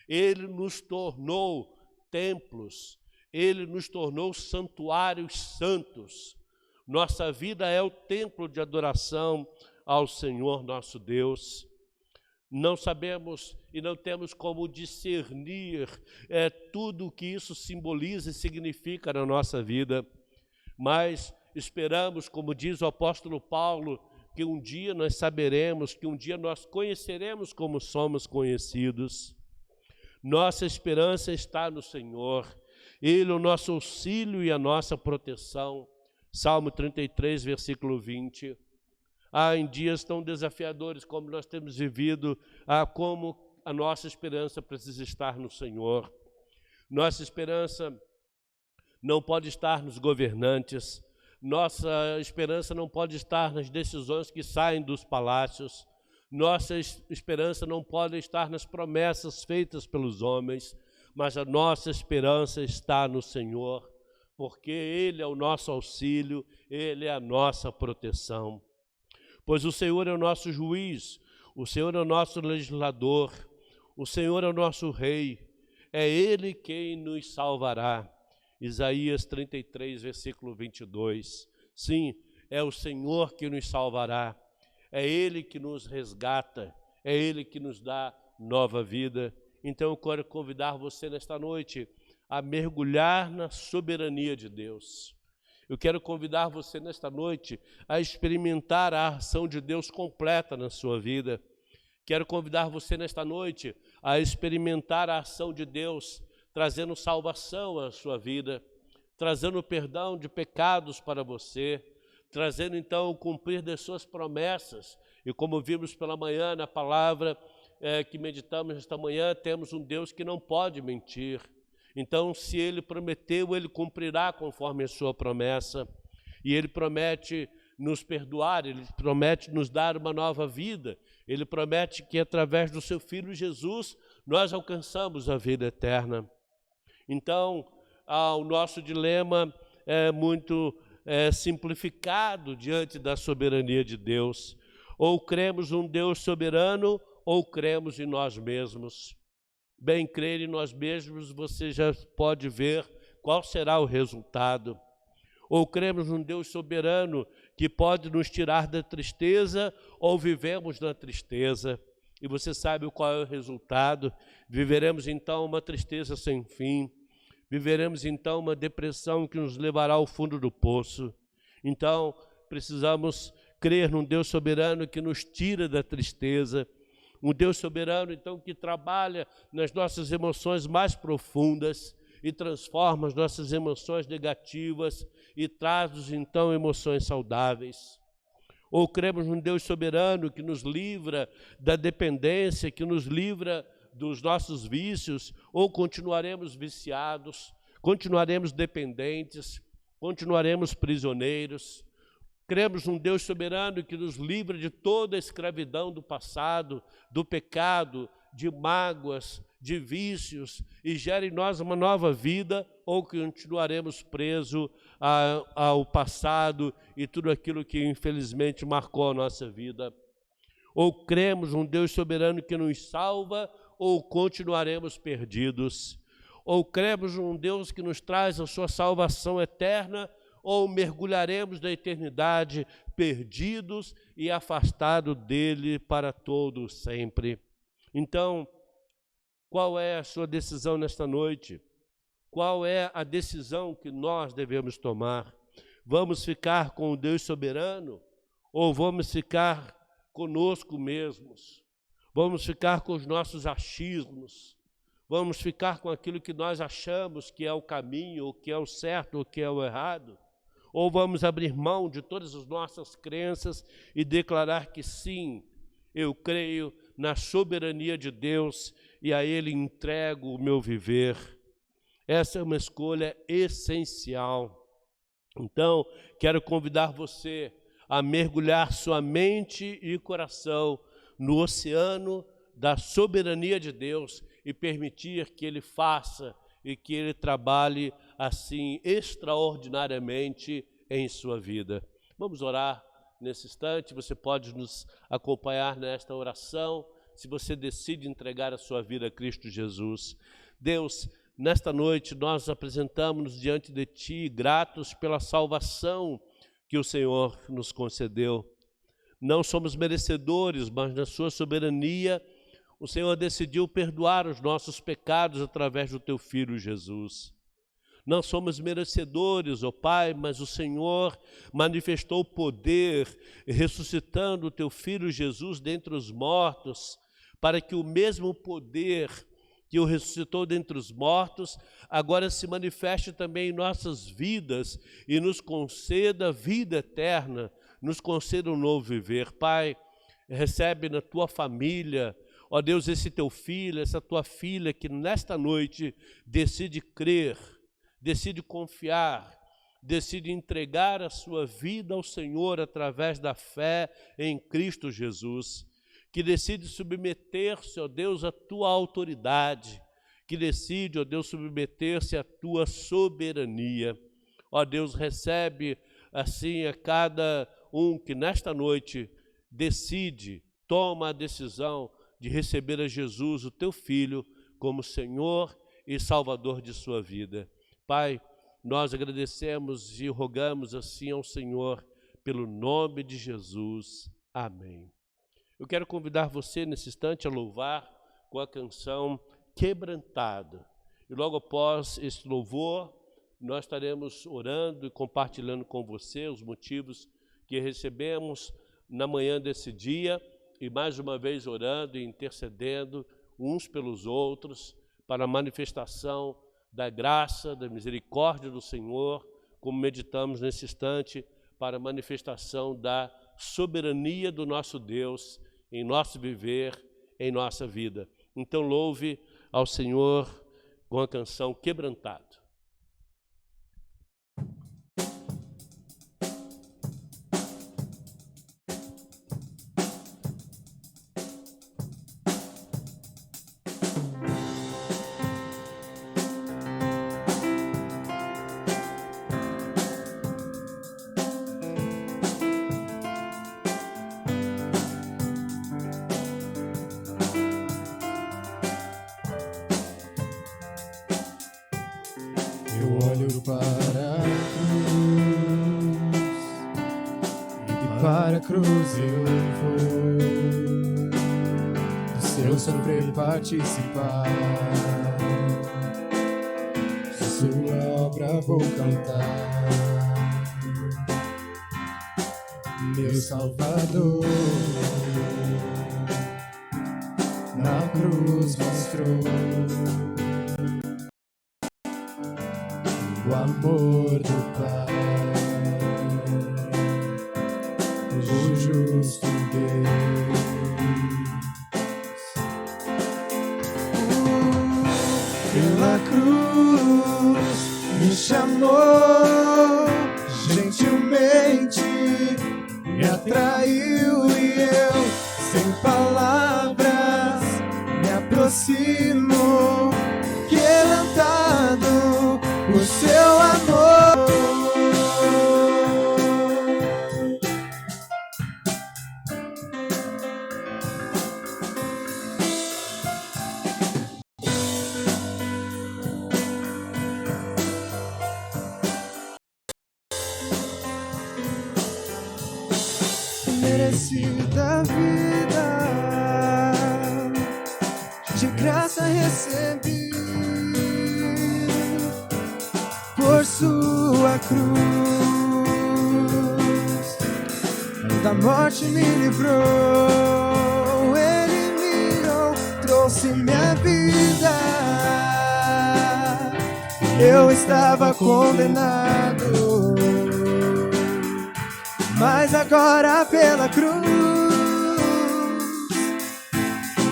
Ele nos tornou templos, Ele nos tornou santuários santos. Nossa vida é o templo de adoração ao Senhor nosso Deus. Não sabemos e não temos como discernir tudo o que isso simboliza e significa na nossa vida, mas esperamos, como diz o apóstolo Paulo, que um dia nós saberemos, que um dia nós conheceremos como somos conhecidos. Nossa esperança está no Senhor, Ele é o nosso auxílio e a nossa proteção. Salmo 33, versículo 20. Em dias tão desafiadores como nós temos vivido, como a nossa esperança precisa estar no Senhor. Nossa esperança não pode estar nos governantes, nossa esperança não pode estar nas decisões que saem dos palácios, nossa esperança não pode estar nas promessas feitas pelos homens, mas a nossa esperança está no Senhor, porque Ele é o nosso auxílio, Ele é a nossa proteção. Pois o Senhor é o nosso juiz, o Senhor é o nosso legislador, o Senhor é o nosso rei, é Ele quem nos salvará. Isaías 33, versículo 22. Sim, é o Senhor que nos salvará, é Ele que nos resgata, é Ele que nos dá nova vida. Então eu quero convidar você nesta noite a mergulhar na soberania de Deus. Eu quero convidar você nesta noite a experimentar a ação de Deus completa na sua vida. Quero convidar você nesta noite a experimentar a ação de Deus, trazendo salvação à sua vida, trazendo perdão de pecados para você, trazendo então o cumprir das suas promessas. E como vimos pela manhã na palavra que meditamos esta manhã, temos um Deus que não pode mentir. Então, se Ele prometeu, Ele cumprirá conforme a sua promessa. E Ele promete nos perdoar, Ele promete nos dar uma nova vida. Ele promete que através do seu Filho Jesus, nós alcançamos a vida eterna. Então, o nosso dilema é muito simplificado diante da soberania de Deus. Ou cremos num Deus soberano, ou cremos em nós mesmos. Bem, crer em nós mesmos, você já pode ver qual será o resultado. Ou cremos num Deus soberano que pode nos tirar da tristeza, ou vivemos na tristeza. E você sabe qual é o resultado. Viveremos então uma tristeza sem fim. Viveremos então uma depressão que nos levará ao fundo do poço. Então, precisamos crer num Deus soberano que nos tira da tristeza. Um Deus soberano, então, que trabalha nas nossas emoções mais profundas e transforma as nossas emoções negativas e traz-nos, então, emoções saudáveis. Ou cremos num Deus soberano que nos livra da dependência, que nos livra dos nossos vícios, ou continuaremos viciados, continuaremos dependentes, continuaremos prisioneiros. Cremos num Deus soberano que nos livra de toda a escravidão do passado, do pecado, de mágoas, de vícios, e gera em nós uma nova vida, ou continuaremos presos ao passado e tudo aquilo que infelizmente marcou a nossa vida. Ou cremos num Deus soberano que nos salva, ou continuaremos perdidos. Ou cremos num Deus que nos traz a sua salvação eterna, ou mergulharemos na eternidade perdidos e afastados dele para todo sempre. Então, qual é a sua decisão nesta noite? Qual é a decisão que nós devemos tomar? Vamos ficar com o Deus soberano ou vamos ficar conosco mesmos? Vamos ficar com os nossos achismos? Vamos ficar com aquilo que nós achamos que é o caminho, o que é o certo, o que é o errado? Ou vamos abrir mão de todas as nossas crenças e declarar que sim, eu creio na soberania de Deus e a Ele entrego o meu viver. Essa é uma escolha essencial. Então, quero convidar você a mergulhar sua mente e coração no oceano da soberania de Deus e permitir que Ele faça e que Ele trabalhe assim extraordinariamente em sua vida. Vamos orar nesse instante. Você pode nos acompanhar nesta oração, se você decide entregar a sua vida a Cristo Jesus. Deus, nesta noite nós apresentamos-nos diante de Ti, gratos pela salvação que o Senhor nos concedeu. Não somos merecedores, mas na sua soberania, o Senhor decidiu perdoar os nossos pecados através do Teu Filho Jesus. Não somos merecedores, ó Pai, mas o Senhor manifestou o poder, ressuscitando o Teu Filho Jesus dentre os mortos, para que o mesmo poder que o ressuscitou dentre os mortos, agora se manifeste também em nossas vidas e nos conceda vida eterna, nos conceda um novo viver. Pai, recebe na Tua família, ó Deus, esse Teu filho, essa Tua filha que nesta noite decide crer, decide confiar, decide entregar a sua vida ao Senhor através da fé em Cristo Jesus, que decide submeter-se, ó Deus, à Tua autoridade, que decide, ó Deus, submeter-se à Tua soberania. Ó Deus, recebe assim a cada um que nesta noite decide, toma a decisão de receber a Jesus, o Teu Filho, como Senhor e Salvador de sua vida. Pai, nós agradecemos e rogamos assim ao Senhor, pelo nome de Jesus. Amém. Eu quero convidar você nesse instante a louvar com a canção Quebrantado. E logo após esse louvor, nós estaremos orando e compartilhando com você os motivos que recebemos na manhã desse dia e mais uma vez orando e intercedendo uns pelos outros para a manifestação da graça, da misericórdia do Senhor, como meditamos nesse instante, para a manifestação da soberania do nosso Deus em nosso viver, em nossa vida. Então louve ao Senhor com a canção Quebrantado. Para a cruz eu vou, do seu sofrer participar, sua obra vou cantar, meu Salvador, na cruz mostrou o amor do Pai. O justo Deus, pela cruz me chamou, gentilmente me atraiu e eu, sem palavras, me aproximo, quebrantado por seu amor. Da vida, de graça recebi, por sua cruz, da morte me livrou, ele me trouxe minha vida, eu estava condenado, mas agora pela cruz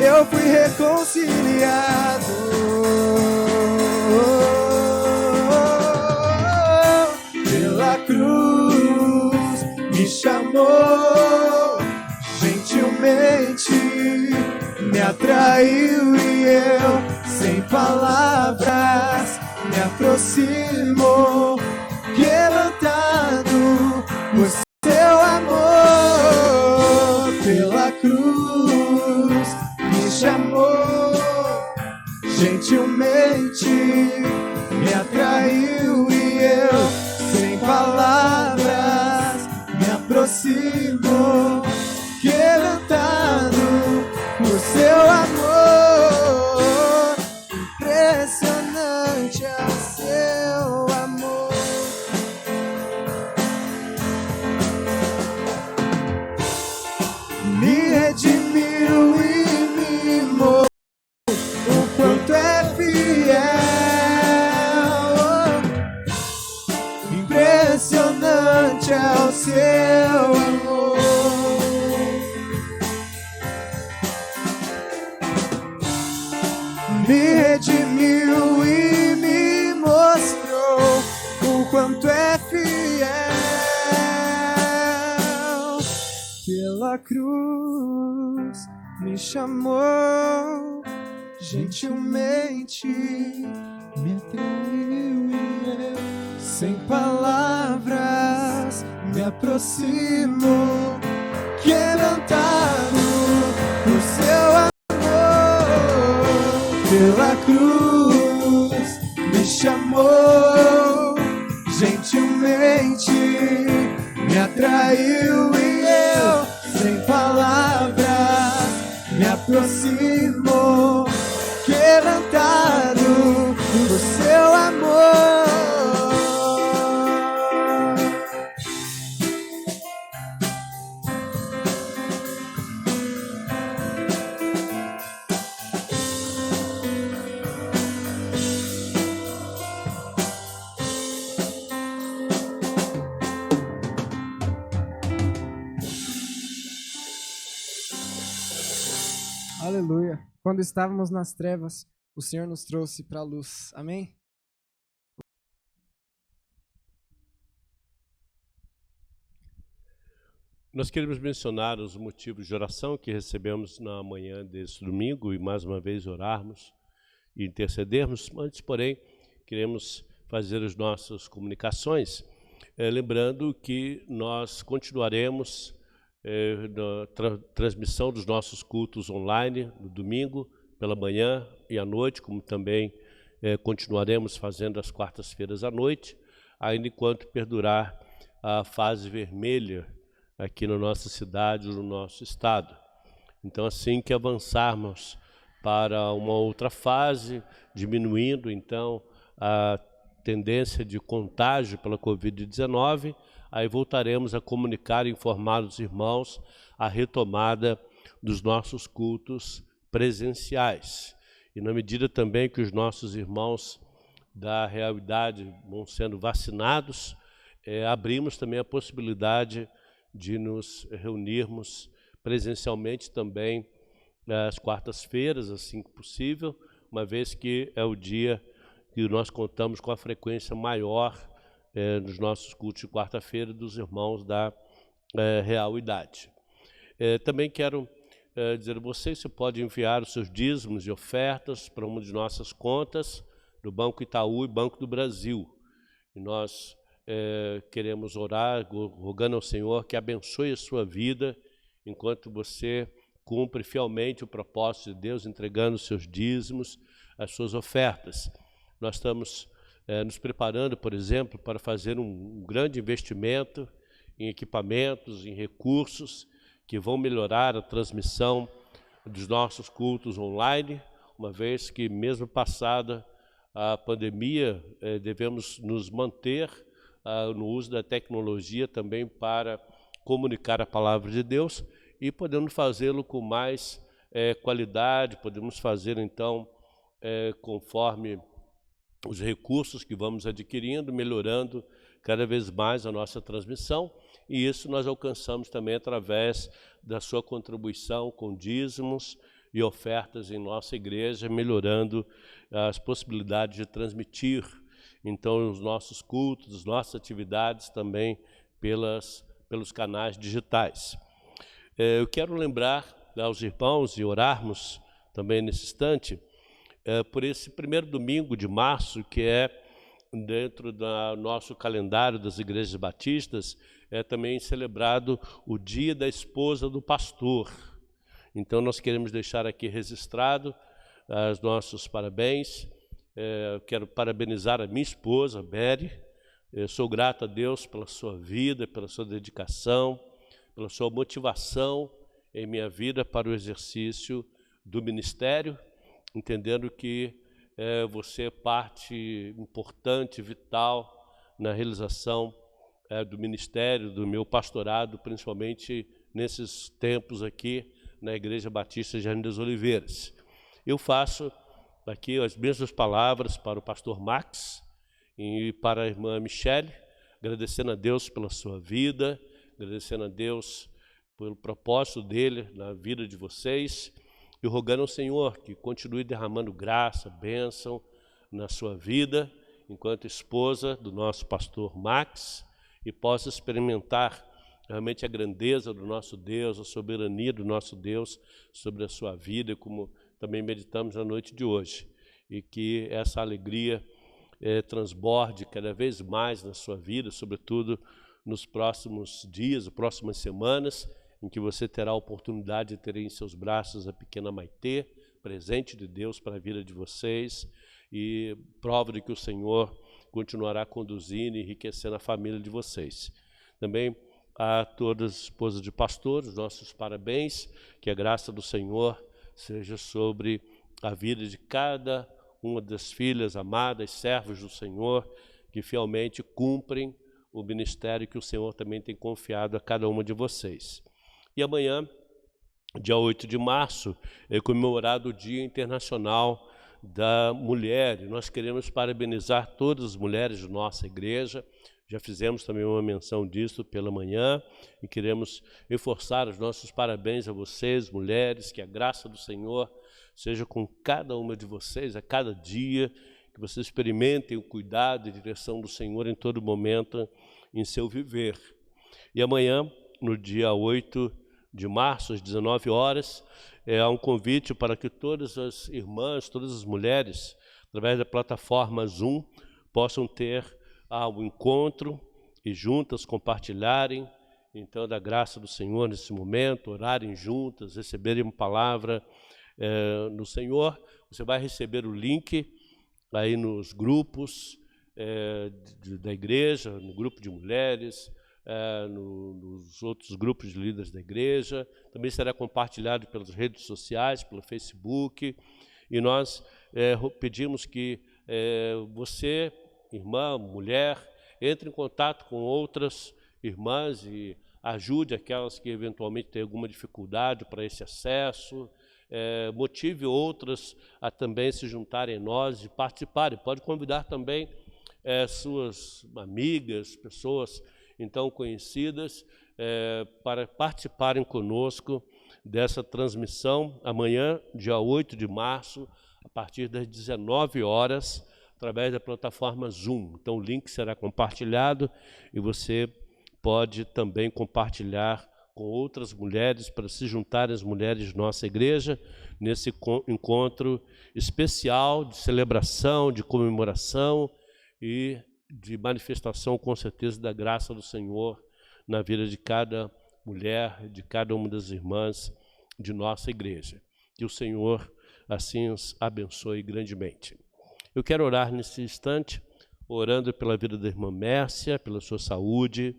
eu fui reconciliado. Pela cruz chamou, gentilmente me atraiu e eu, sem palavras, me aproximo, quebrantado por seu amor. Pela cruz me chamou, gentilmente me atraiu e eu, sem palavras, me aproximo, quebrantado por seu amor. Impressionante é o seu amor. Me redimiu e me mostrou o quanto é fiel. Impressionante é o seu amor. Me redimiu e me mostrou o quanto é fiel. Pela cruz me chamou, gentilmente me atraiu e eu, sem palavras, me aproximo, quebrantado por seu amor. Pela cruz me chamou, gentilmente me atraiu e eu, sem palavras, me aproximo, quebrantado por seu amor. Aleluia. Quando estávamos nas trevas, o Senhor nos trouxe para a luz. Amém? Nós queremos mencionar os motivos de oração que recebemos na manhã desse domingo e mais uma vez orarmos e intercedermos. Antes, porém, queremos fazer as nossas comunicações, lembrando que nós continuaremos na transmissão dos nossos cultos online no domingo, pela manhã e à noite, como também continuaremos fazendo às quartas-feiras à noite, ainda enquanto perdurar a fase vermelha aqui na nossa cidade ou no nosso estado. Então, assim que avançarmos para uma outra fase, diminuindo então a tendência de contágio pela Covid-19, aí voltaremos a comunicar e informar os irmãos a retomada dos nossos cultos presenciais. E na medida também que os nossos irmãos da realidade vão sendo vacinados, abrimos também a possibilidade de nos reunirmos presencialmente também às quartas-feiras, assim que possível, uma vez que é o dia que nós contamos com a frequência maior nos nossos cultos de quarta-feira dos irmãos da Real Idade. Também quero dizer a vocês, você pode enviar os seus dízimos e ofertas para uma de nossas contas, do Banco Itaú e Banco do Brasil. E nós queremos orar, rogando ao Senhor que abençoe a sua vida, enquanto você cumpre fielmente o propósito de Deus, entregando os seus dízimos, as suas ofertas. Nós estamos nos preparando, por exemplo, para fazer um grande investimento em equipamentos, em recursos que vão melhorar a transmissão dos nossos cultos online, uma vez que, mesmo passada a pandemia, devemos nos manter no uso da tecnologia também para comunicar a palavra de Deus e podemos fazê-lo com mais qualidade, podemos fazer então conforme os recursos que vamos adquirindo, melhorando cada vez mais a nossa transmissão, e isso nós alcançamos também através da sua contribuição com dízimos e ofertas em nossa igreja, melhorando as possibilidades de transmitir então os nossos cultos, as nossas atividades também pelas pelos canais digitais. Eu quero lembrar aos irmãos e orarmos também nesse instante por esse primeiro domingo de março, que é dentro do nosso calendário das igrejas batistas, é também celebrado o Dia da Esposa do Pastor. Então nós queremos deixar aqui registrado os nossos parabéns. Quero parabenizar a minha esposa, Mary. Eu sou grato a Deus pela sua vida, pela sua dedicação, pela sua motivação em minha vida para o exercício do ministério, entendendo que você é parte importante, vital na realização do ministério, do meu pastorado, principalmente nesses tempos aqui na Igreja Batista Jardim das Oliveiras. Eu faço aqui as mesmas palavras para o pastor Max e para a irmã Michele, agradecendo a Deus pela sua vida, agradecendo a Deus pelo propósito dele na vida de vocês e rogando ao Senhor que continue derramando graça, bênção na sua vida, enquanto esposa do nosso pastor Max, e possa experimentar realmente a grandeza do nosso Deus, a soberania do nosso Deus sobre a sua vida, como também meditamos na noite de hoje. E que essa alegria transborde cada vez mais na sua vida, sobretudo nos próximos dias, próximas semanas, em que você terá a oportunidade de ter em seus braços a pequena Maitê, presente de Deus para a vida de vocês, e prova de que o Senhor continuará conduzindo e enriquecendo a família de vocês. Também a todas as esposas de pastores, nossos parabéns, que a graça do Senhor seja sobre a vida de cada uma das filhas amadas, servos do Senhor, que fielmente cumprem o ministério que o Senhor também tem confiado a cada uma de vocês. E amanhã, dia 8 de março, é comemorado o Dia Internacional da Mulher. E nós queremos parabenizar todas as mulheres de nossa igreja. Já fizemos também uma menção disso pela manhã e queremos reforçar os nossos parabéns a vocês, mulheres, que a graça do Senhor seja com cada uma de vocês a cada dia, que vocês experimentem o cuidado e direção do Senhor em todo momento em seu viver. E amanhã, no dia 8 de março, às 19 horas, há um convite para que todas as irmãs, todas as mulheres, através da plataforma Zoom, possam ter um encontro e juntas compartilharem, então, da graça do Senhor nesse momento, orarem juntas, receberem uma palavra no Senhor. Você vai receber o link aí nos grupos da igreja, no grupo de mulheres, nos outros grupos de líderes da igreja, também será compartilhado pelas redes sociais, pelo Facebook, e nós pedimos que você, irmã, mulher, entre em contato com outras irmãs e ajude aquelas que eventualmente têm alguma dificuldade para esse acesso, motive outras a também se juntarem a nós e participarem. Pode convidar também suas amigas, pessoas então conhecidas, para participarem conosco dessa transmissão amanhã, dia 8 de março, a partir das 19 horas, através da plataforma Zoom. Então o link será compartilhado e você pode também compartilhar com outras mulheres para se juntarem às mulheres de nossa igreja nesse encontro especial de celebração, de comemoração e de manifestação, com certeza, da graça do Senhor na vida de cada mulher, de cada uma das irmãs de nossa igreja. Que o Senhor assim os abençoe grandemente. Eu quero orar nesse instante, orando pela vida da irmã Mércia, pela sua saúde,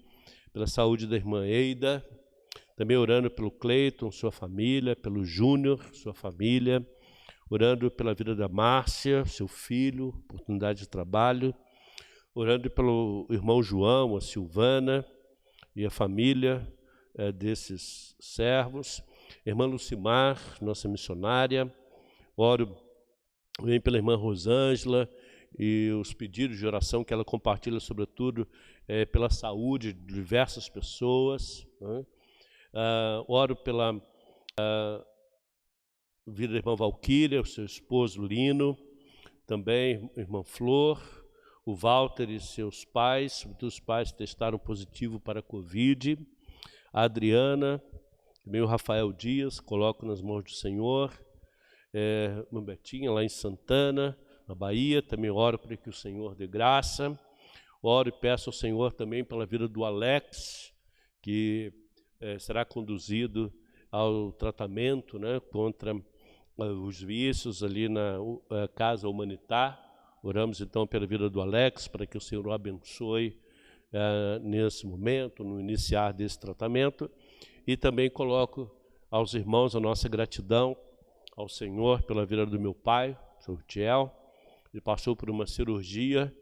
pela saúde da irmã Eida, também orando pelo Cleiton, sua família, pelo Júnior, sua família, orando pela vida da Márcia, seu filho, oportunidade de trabalho, orando pelo irmão João, a Silvana e a família desses servos, irmã Lucimar, nossa missionária, oro também pela irmã Rosângela e os pedidos de oração que ela compartilha, sobretudo pela saúde de diversas pessoas, né? Oro pela vida da irmã Valquíria, o seu esposo Lino, também irmã Flor, o Walter e seus pais, os pais testaram positivo para a Covid, a Adriana, também o Rafael Dias, coloco nas mãos do Senhor, uma Betinha lá em Santana, na Bahia, também oro para que o Senhor dê graça, oro e peço ao Senhor também pela vida do Alex, que será conduzido ao tratamento, né, contra os vícios ali na Casa Humanitar. Oramos então pela vida do Alex, para que o Senhor o abençoe nesse momento, no iniciar desse tratamento. E também coloco aos irmãos a nossa gratidão ao Senhor pela vida do meu pai, o Sr. Tiel. Ele passou por uma cirurgia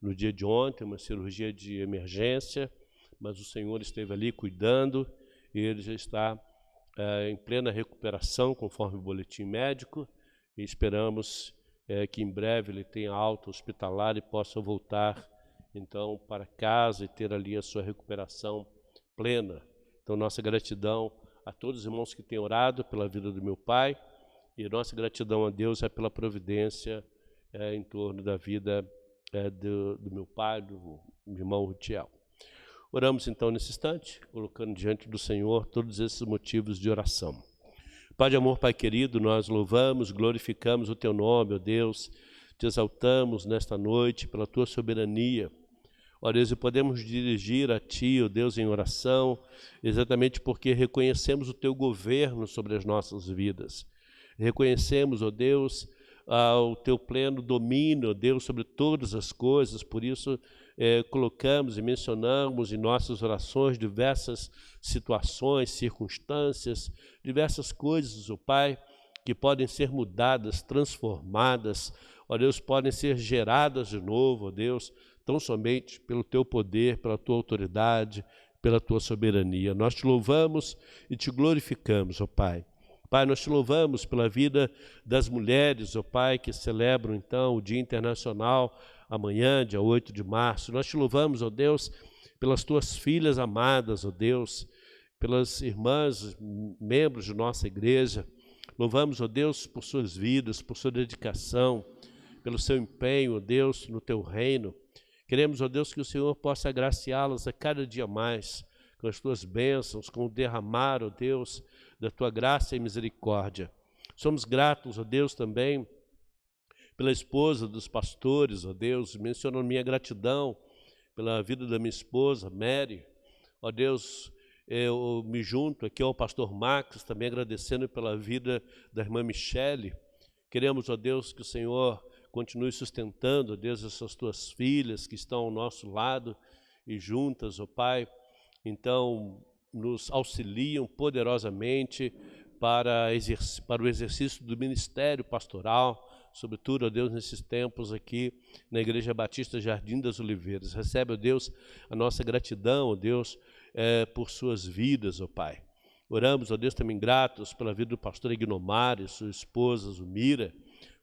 no dia de ontem, uma cirurgia de emergência, mas o Senhor esteve ali cuidando e ele já está em plena recuperação, conforme o boletim médico, e esperamos que em breve ele tenha alta hospitalar e possa voltar então para casa e ter ali a sua recuperação plena. Então nossa gratidão a todos os irmãos que têm orado pela vida do meu pai, e nossa gratidão a Deus é pela providência em torno da vida do meu pai, do irmão Rutiel. Oramos então nesse instante, colocando diante do Senhor todos esses motivos de oração. Pai de amor, Pai querido, nós louvamos, glorificamos o Teu nome, ó Deus, te exaltamos nesta noite pela Tua soberania. Ó Deus, e podemos dirigir a Ti, ó Deus, em oração, exatamente porque reconhecemos o Teu governo sobre as nossas vidas. Reconhecemos, ó Deus, o Teu pleno domínio, ó Deus, sobre todas as coisas, por isso colocamos e mencionamos em nossas orações diversas situações, circunstâncias, diversas coisas, ó Pai, que podem ser mudadas, transformadas, ó Deus, podem ser geradas de novo, ó Deus, tão somente pelo Teu poder, pela Tua autoridade, pela Tua soberania. Nós Te louvamos e Te glorificamos, ó Pai. Pai, nós Te louvamos pela vida das mulheres, ó Pai, que celebram então o Dia Internacional amanhã, dia 8 de março. Nós Te louvamos, ó Deus, pelas Tuas filhas amadas, ó Deus, pelas irmãs, membros de nossa igreja. Louvamos, ó Deus, por suas vidas, por sua dedicação, pelo seu empenho, ó Deus, no Teu reino. Queremos, ó Deus, que o Senhor possa agraciá-las a cada dia mais, com as Tuas bênçãos, com o derramar, ó Deus, da Tua graça e misericórdia. Somos gratos, ó Deus, também pela esposa dos pastores, ó Deus, menciono minha gratidão pela vida da minha esposa, Mary. Ó Deus, eu me junto aqui ao pastor Max, também agradecendo pela vida da irmã Michele. Queremos, ó Deus, que o Senhor continue sustentando, ó Deus, essas Tuas filhas que estão ao nosso lado e juntas, ó Pai, então nos auxiliam poderosamente para o exercício do ministério pastoral, sobretudo, ó Deus, nesses tempos aqui na Igreja Batista Jardim das Oliveiras. Recebe, ó Deus, a nossa gratidão, ó Deus, por suas vidas, ó Pai. Oramos, ó Deus, também gratos pela vida do pastor Ignomar e sua esposa, Zumira.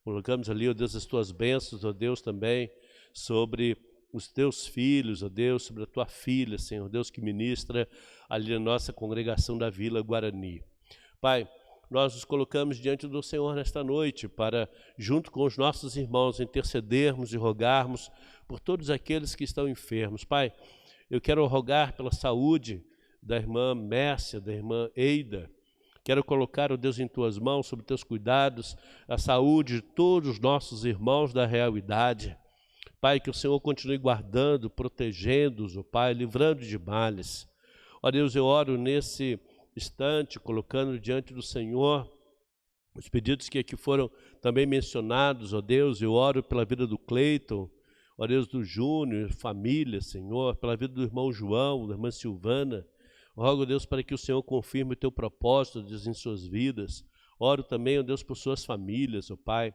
Colocamos ali, ó Deus, as Tuas bênçãos, ó Deus, também sobre os Teus filhos, ó Deus, sobre a Tua filha, Senhor Deus, que ministra ali na nossa congregação da Vila Guarani. Pai, nós nos colocamos diante do Senhor nesta noite para, junto com os nossos irmãos, intercedermos e rogarmos por todos aqueles que estão enfermos. Pai, eu quero rogar pela saúde da irmã Mércia, da irmã Eida. Quero colocar, ó Deus, em Tuas mãos, sob Teus cuidados, a saúde de todos os nossos irmãos da realidade. Pai, que o Senhor continue guardando, protegendo-os, ó Pai, livrando de males. Ó Deus, eu oro nesse instante, colocando diante do Senhor os pedidos que aqui foram também mencionados, ó Deus. Eu oro pela vida do Cleiton, ó Deus, do Júnior, família, Senhor, pela vida do irmão João, da irmã Silvana. Rogo, ó Deus, para que o Senhor confirme o Teu propósito, ó Deus, em suas vidas. Oro também, ó Deus, por suas famílias, ó Pai.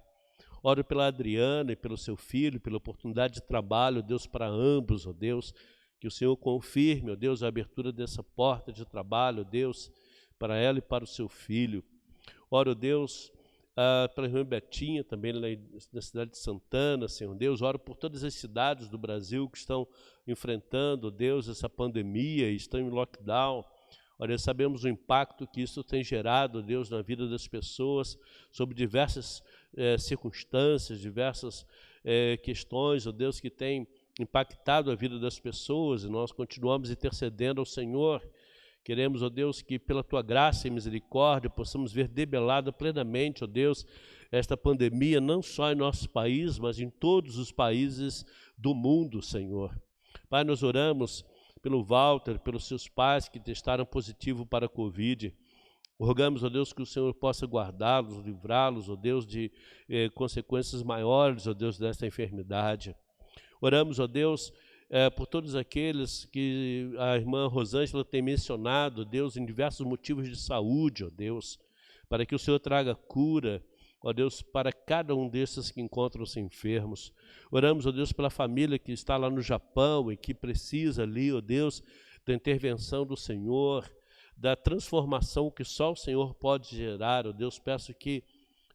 Oro pela Adriana e pelo seu filho, pela oportunidade de trabalho, ó Deus, para ambos, ó Deus. Que o Senhor confirme, ó Deus, a abertura dessa porta de trabalho, ó Deus, para ela e para o seu filho. Oro, ó Deus, pela irmã Betinha, também na cidade de Santana, Senhor Deus. Oro por todas as cidades do Brasil que estão enfrentando, ó Deus, essa pandemia e estão em lockdown. Ó Deus, sabemos o impacto que isso tem gerado, ó Deus, na vida das pessoas, sobre diversas circunstâncias, diversas questões, ó Deus, que têm impactado a vida das pessoas, e nós continuamos intercedendo ao Senhor, Queremos, ó Deus, que pela Tua graça e misericórdia possamos ver debelada plenamente, ó Deus, esta pandemia, não só em nosso país, mas em todos os países do mundo, Senhor. Pai, nós oramos pelo Walter, pelos seus pais que testaram positivo para a Covid. Rogamos, ó Deus, que o Senhor possa guardá-los, livrá-los, ó Deus, de consequências maiores, ó Deus, desta enfermidade. Oramos, ó Deus, por todos aqueles que a irmã Rosângela tem mencionado, Deus, em diversos motivos de saúde, ó Deus, para que o Senhor traga cura, ó Deus, para cada um desses que encontram-se enfermos. Oramos, ó Deus, pela família que está lá no Japão e que precisa ali, ó Deus, da intervenção do Senhor, da transformação que só o Senhor pode gerar, ó Deus. Peço que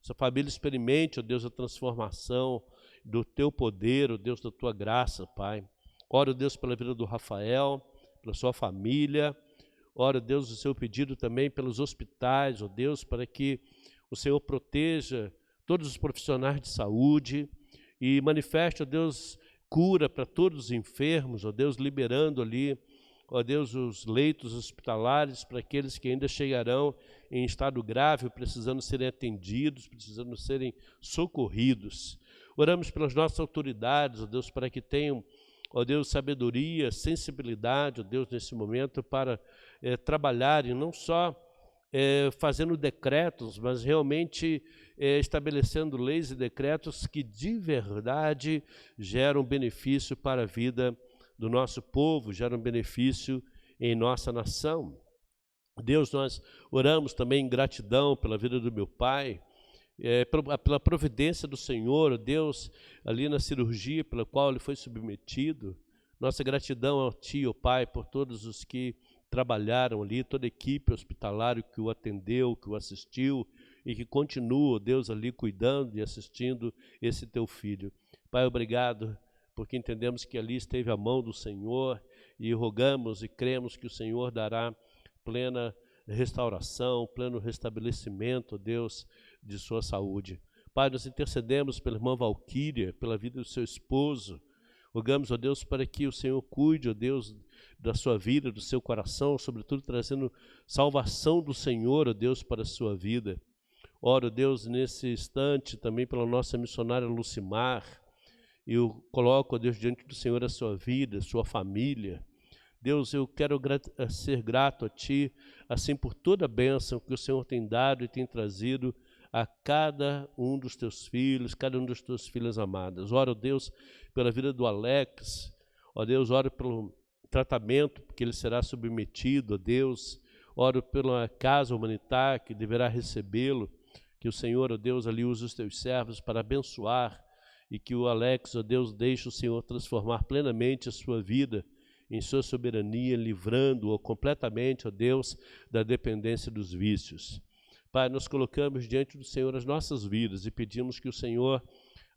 essa família experimente, ó Deus, a transformação do Teu poder, ó Deus, da Tua graça, Pai. Oro, ó Deus, pela vida do Rafael, pela sua família. Oro, ó Deus, o seu pedido também pelos hospitais, ó Deus, para que o Senhor proteja todos os profissionais de saúde e manifeste, ó Deus, cura para todos os enfermos, ó Deus, liberando ali, ó Deus, os leitos hospitalares para aqueles que ainda chegarão em estado grave, precisando serem atendidos, precisando serem socorridos. Oramos pelas nossas autoridades, ó Deus, para que tenham, ó Deus, sabedoria, sensibilidade, ó Deus, nesse momento, para trabalharem não só fazendo decretos, mas realmente estabelecendo leis e decretos que de verdade geram benefício para a vida do nosso povo, geram benefício em nossa nação. Deus, nós oramos também em gratidão pela vida do meu pai, pela providência do Senhor, Deus, ali na cirurgia pela qual ele foi submetido. Nossa gratidão a Ti, ó Pai, por todos os que trabalharam ali, toda a equipe hospitalar que o atendeu, que o assistiu e que continua, Deus, ali cuidando e assistindo esse Teu filho. Pai, obrigado, porque entendemos que ali esteve a mão do Senhor e rogamos e cremos que o Senhor dará plena restauração, pleno restabelecimento, Deus, de sua saúde. Pai, nós intercedemos pela irmã Valquíria, pela vida do seu esposo. Rogamos, ó Deus, para que o Senhor cuide, ó Deus, da sua vida, do seu coração, sobretudo trazendo salvação do Senhor, ó Deus, para a sua vida. Oro, Deus, nesse instante também pela nossa missionária Lucimar. Eu coloco, ó Deus, diante do Senhor a sua vida, a sua família. Deus, eu quero ser grato a Ti, assim por toda a bênção que o Senhor tem dado e tem trazido a cada um dos Teus filhos, cada um dos Teus filhos amados. Oro, Deus, pela vida do Alex, ó Deus, oro pelo tratamento que ele será submetido, ó Deus, oro pela casa humanitária que deverá recebê-lo, que o Senhor, ó Deus, ali use os Teus servos para abençoar e que o Alex, ó Deus, deixe o Senhor transformar plenamente a sua vida em sua soberania, livrando-o completamente, ó Deus, da dependência dos vícios. Pai, nós colocamos diante do Senhor as nossas vidas e pedimos que o Senhor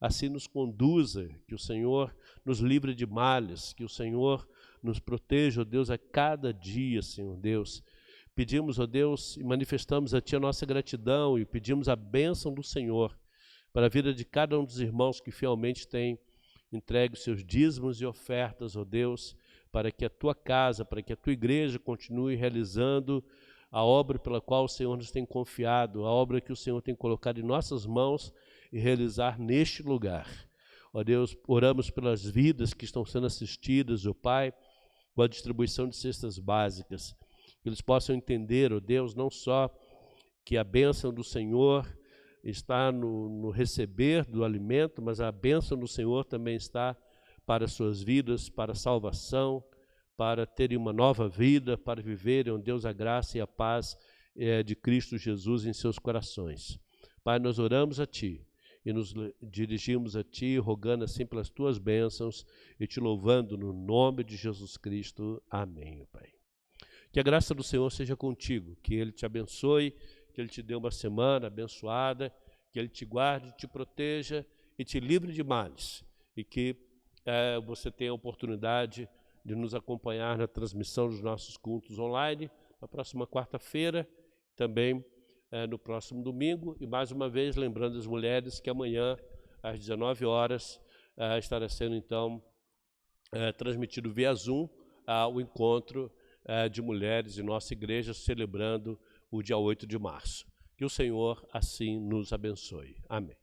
assim nos conduza, que o Senhor nos livre de males, que o Senhor nos proteja, ó Deus, a cada dia, Senhor Deus. Pedimos, ó Deus, e manifestamos a Ti a nossa gratidão e pedimos a bênção do Senhor para a vida de cada um dos irmãos que fielmente tem entregue os seus dízimos e ofertas, ó Deus, para que a Tua casa, para que a Tua igreja continue realizando a obra pela qual o Senhor nos tem confiado, a obra que o Senhor tem colocado em nossas mãos e realizar neste lugar. Ó Deus, oramos pelas vidas que estão sendo assistidas, ó Pai, com a distribuição de cestas básicas, que eles possam entender, ó Deus, não só que a bênção do Senhor está no receber do alimento, mas a bênção do Senhor também está para as suas vidas, para a salvação, para terem uma nova vida, para viverem, ó Deus, a graça e a paz de Cristo Jesus em seus corações. Pai, nós oramos a Ti e nos dirigimos a Ti, rogando assim pelas Tuas bênçãos e Te louvando no nome de Jesus Cristo. Amém, Pai. Que a graça do Senhor seja contigo, que Ele te abençoe, que Ele te dê uma semana abençoada, que Ele te guarde, te proteja e te livre de males, e que você tenha a oportunidade de nos acompanhar na transmissão dos nossos cultos online, na próxima quarta-feira, também no próximo domingo, e mais uma vez lembrando as mulheres que amanhã, às 19 horas, estará sendo então transmitido via Zoom o encontro de mulheres em nossa igreja, celebrando o dia 8 de março. Que o Senhor assim nos abençoe. Amém.